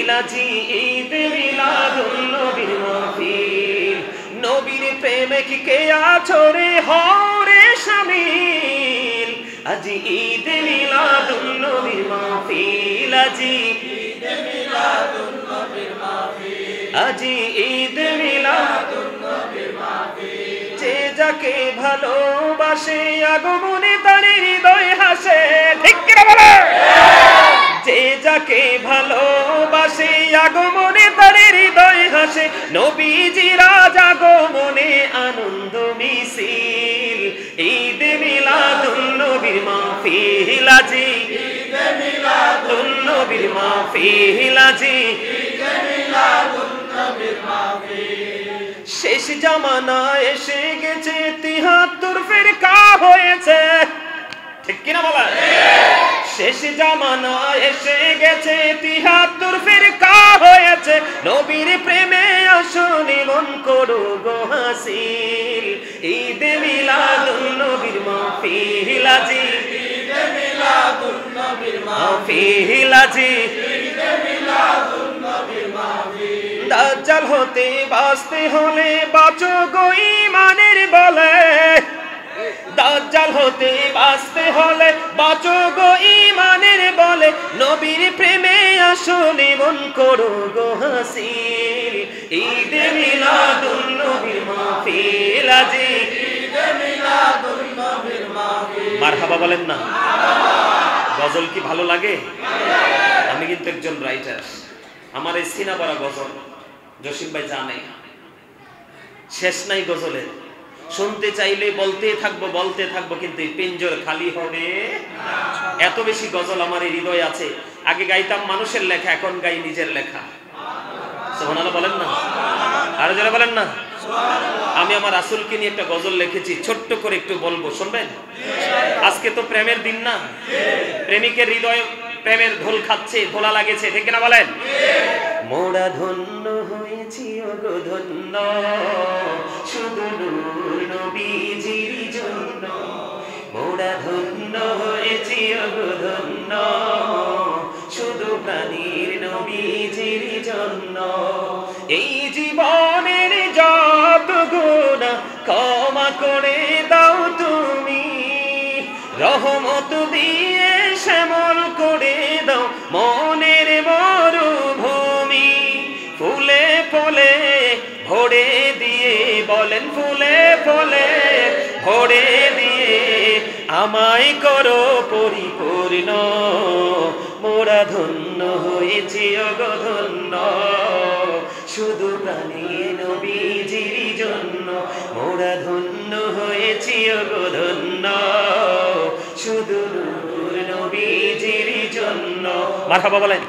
S1: ইলাজি ঈদ মিলাদুন নবী মাহফিল। নবীর প্রেমে কি কে আছো রে হরে শামিল, আজি ঈদ মিলাদুন নবী মাহফিল, আজি ঈদ মিলাদুন নবী মাহফিল, আজি ঈদ মিলাদুন নবী মাহফিল। যে যাকে ভালোবাসে আগমনে তার হৃদয় হাসে। ঠিক কি না বলে? যে যাকে ভালোবাসে আগমনে তার হৃদয় হাসে নবীজির আজ আগমনে আনন্দ মিছিল ঈদ মিলাদুন নবীর মাহফিল আজি ঈদ মিলাদুন নবীর মাহফিল আজি ঈদ মিলাদুন নবীর মাহফিল শেষ জামানা এসে গেছে ৭৩ ফিরকা হয়েছে ঠিক কিনা বলা শেষ জামানা এসে গেছে ৭৩ ফিরকা হয়েছে নবীর প্রেমে আসনি মন করো গো হাসিল ঈদ মিলাদুন নবীর মাহফিল আজি ঈদ মিলাদুন নবীর মাহফিল আজি ঈদ মিলাদুন নবীর মাহফিল দাজ্জাল হতে বাঁচতে হলে বাঁচো গো ঈমানের বলে দাজ্জাল হতে বাঁচতে হলে বাঁচো গো ঈমানের বলে নবীর প্রেমে আসলে মন করো গো হাসিল ঈদ মিলাদুন নবীর মাহফিল আজি ঈদ মিলাদুন নবীর মাহফিল মারহাবা বলেন না গজল কি ভালো লাগে আমি কিন্তু একজন রাইটার আমার এই সিনা বড় গজল জসিম ভাই জানে শেষ নাই গজলের শুনতে চাইলে বলতে থাকবো কিন্তু এই পিঞ্জর খালি হবে এত বেশি গজল আমার এই হৃদয়ে আছে আগে গাইতাম মানুষের লেখা এখন গাই নিজের লেখা সুবহানাল্লাহ বলেন না আরো জোরে বলেন না আমি আমার রাসূলকে নিয়ে একটা গজল লিখেছি ছোট্ট করে একটু বলবো শুনবেন আজকে তো প্রেমের দিন না প্রেমিকের হৃদয়ে প্রেমের ঢোল খাচ্ছে ধোলা লাগেছে ঠিক কিনা বলেন মোরা ধন্য হয়েছি ওগো ধন্য শুধু নূর নবীজির জন্য মোরা ধন্য হয়েছি ওগো ধন্য শুধু প্রাণীর নবীজির জন্য এই জীবনের যত গুনাহ ক্ষমা করে দাও তুমি রহমত দিয়ে শ্যামল করে দাও মনের মরুভূমি ফুলে ফলে ভরে দিয়ে বলেন ফুলে ফলে ভরে দিয়ে আমায় করো পরিপূর্ণ মোরা ধন্য হয়েছি ওগো ধন্য শুধু প্রাণী নবীজির জন্য মোরা ধন্য হয়েছি ওগো ধন্য শুধু নূর নবীজির জন্য মারহাবা বলেন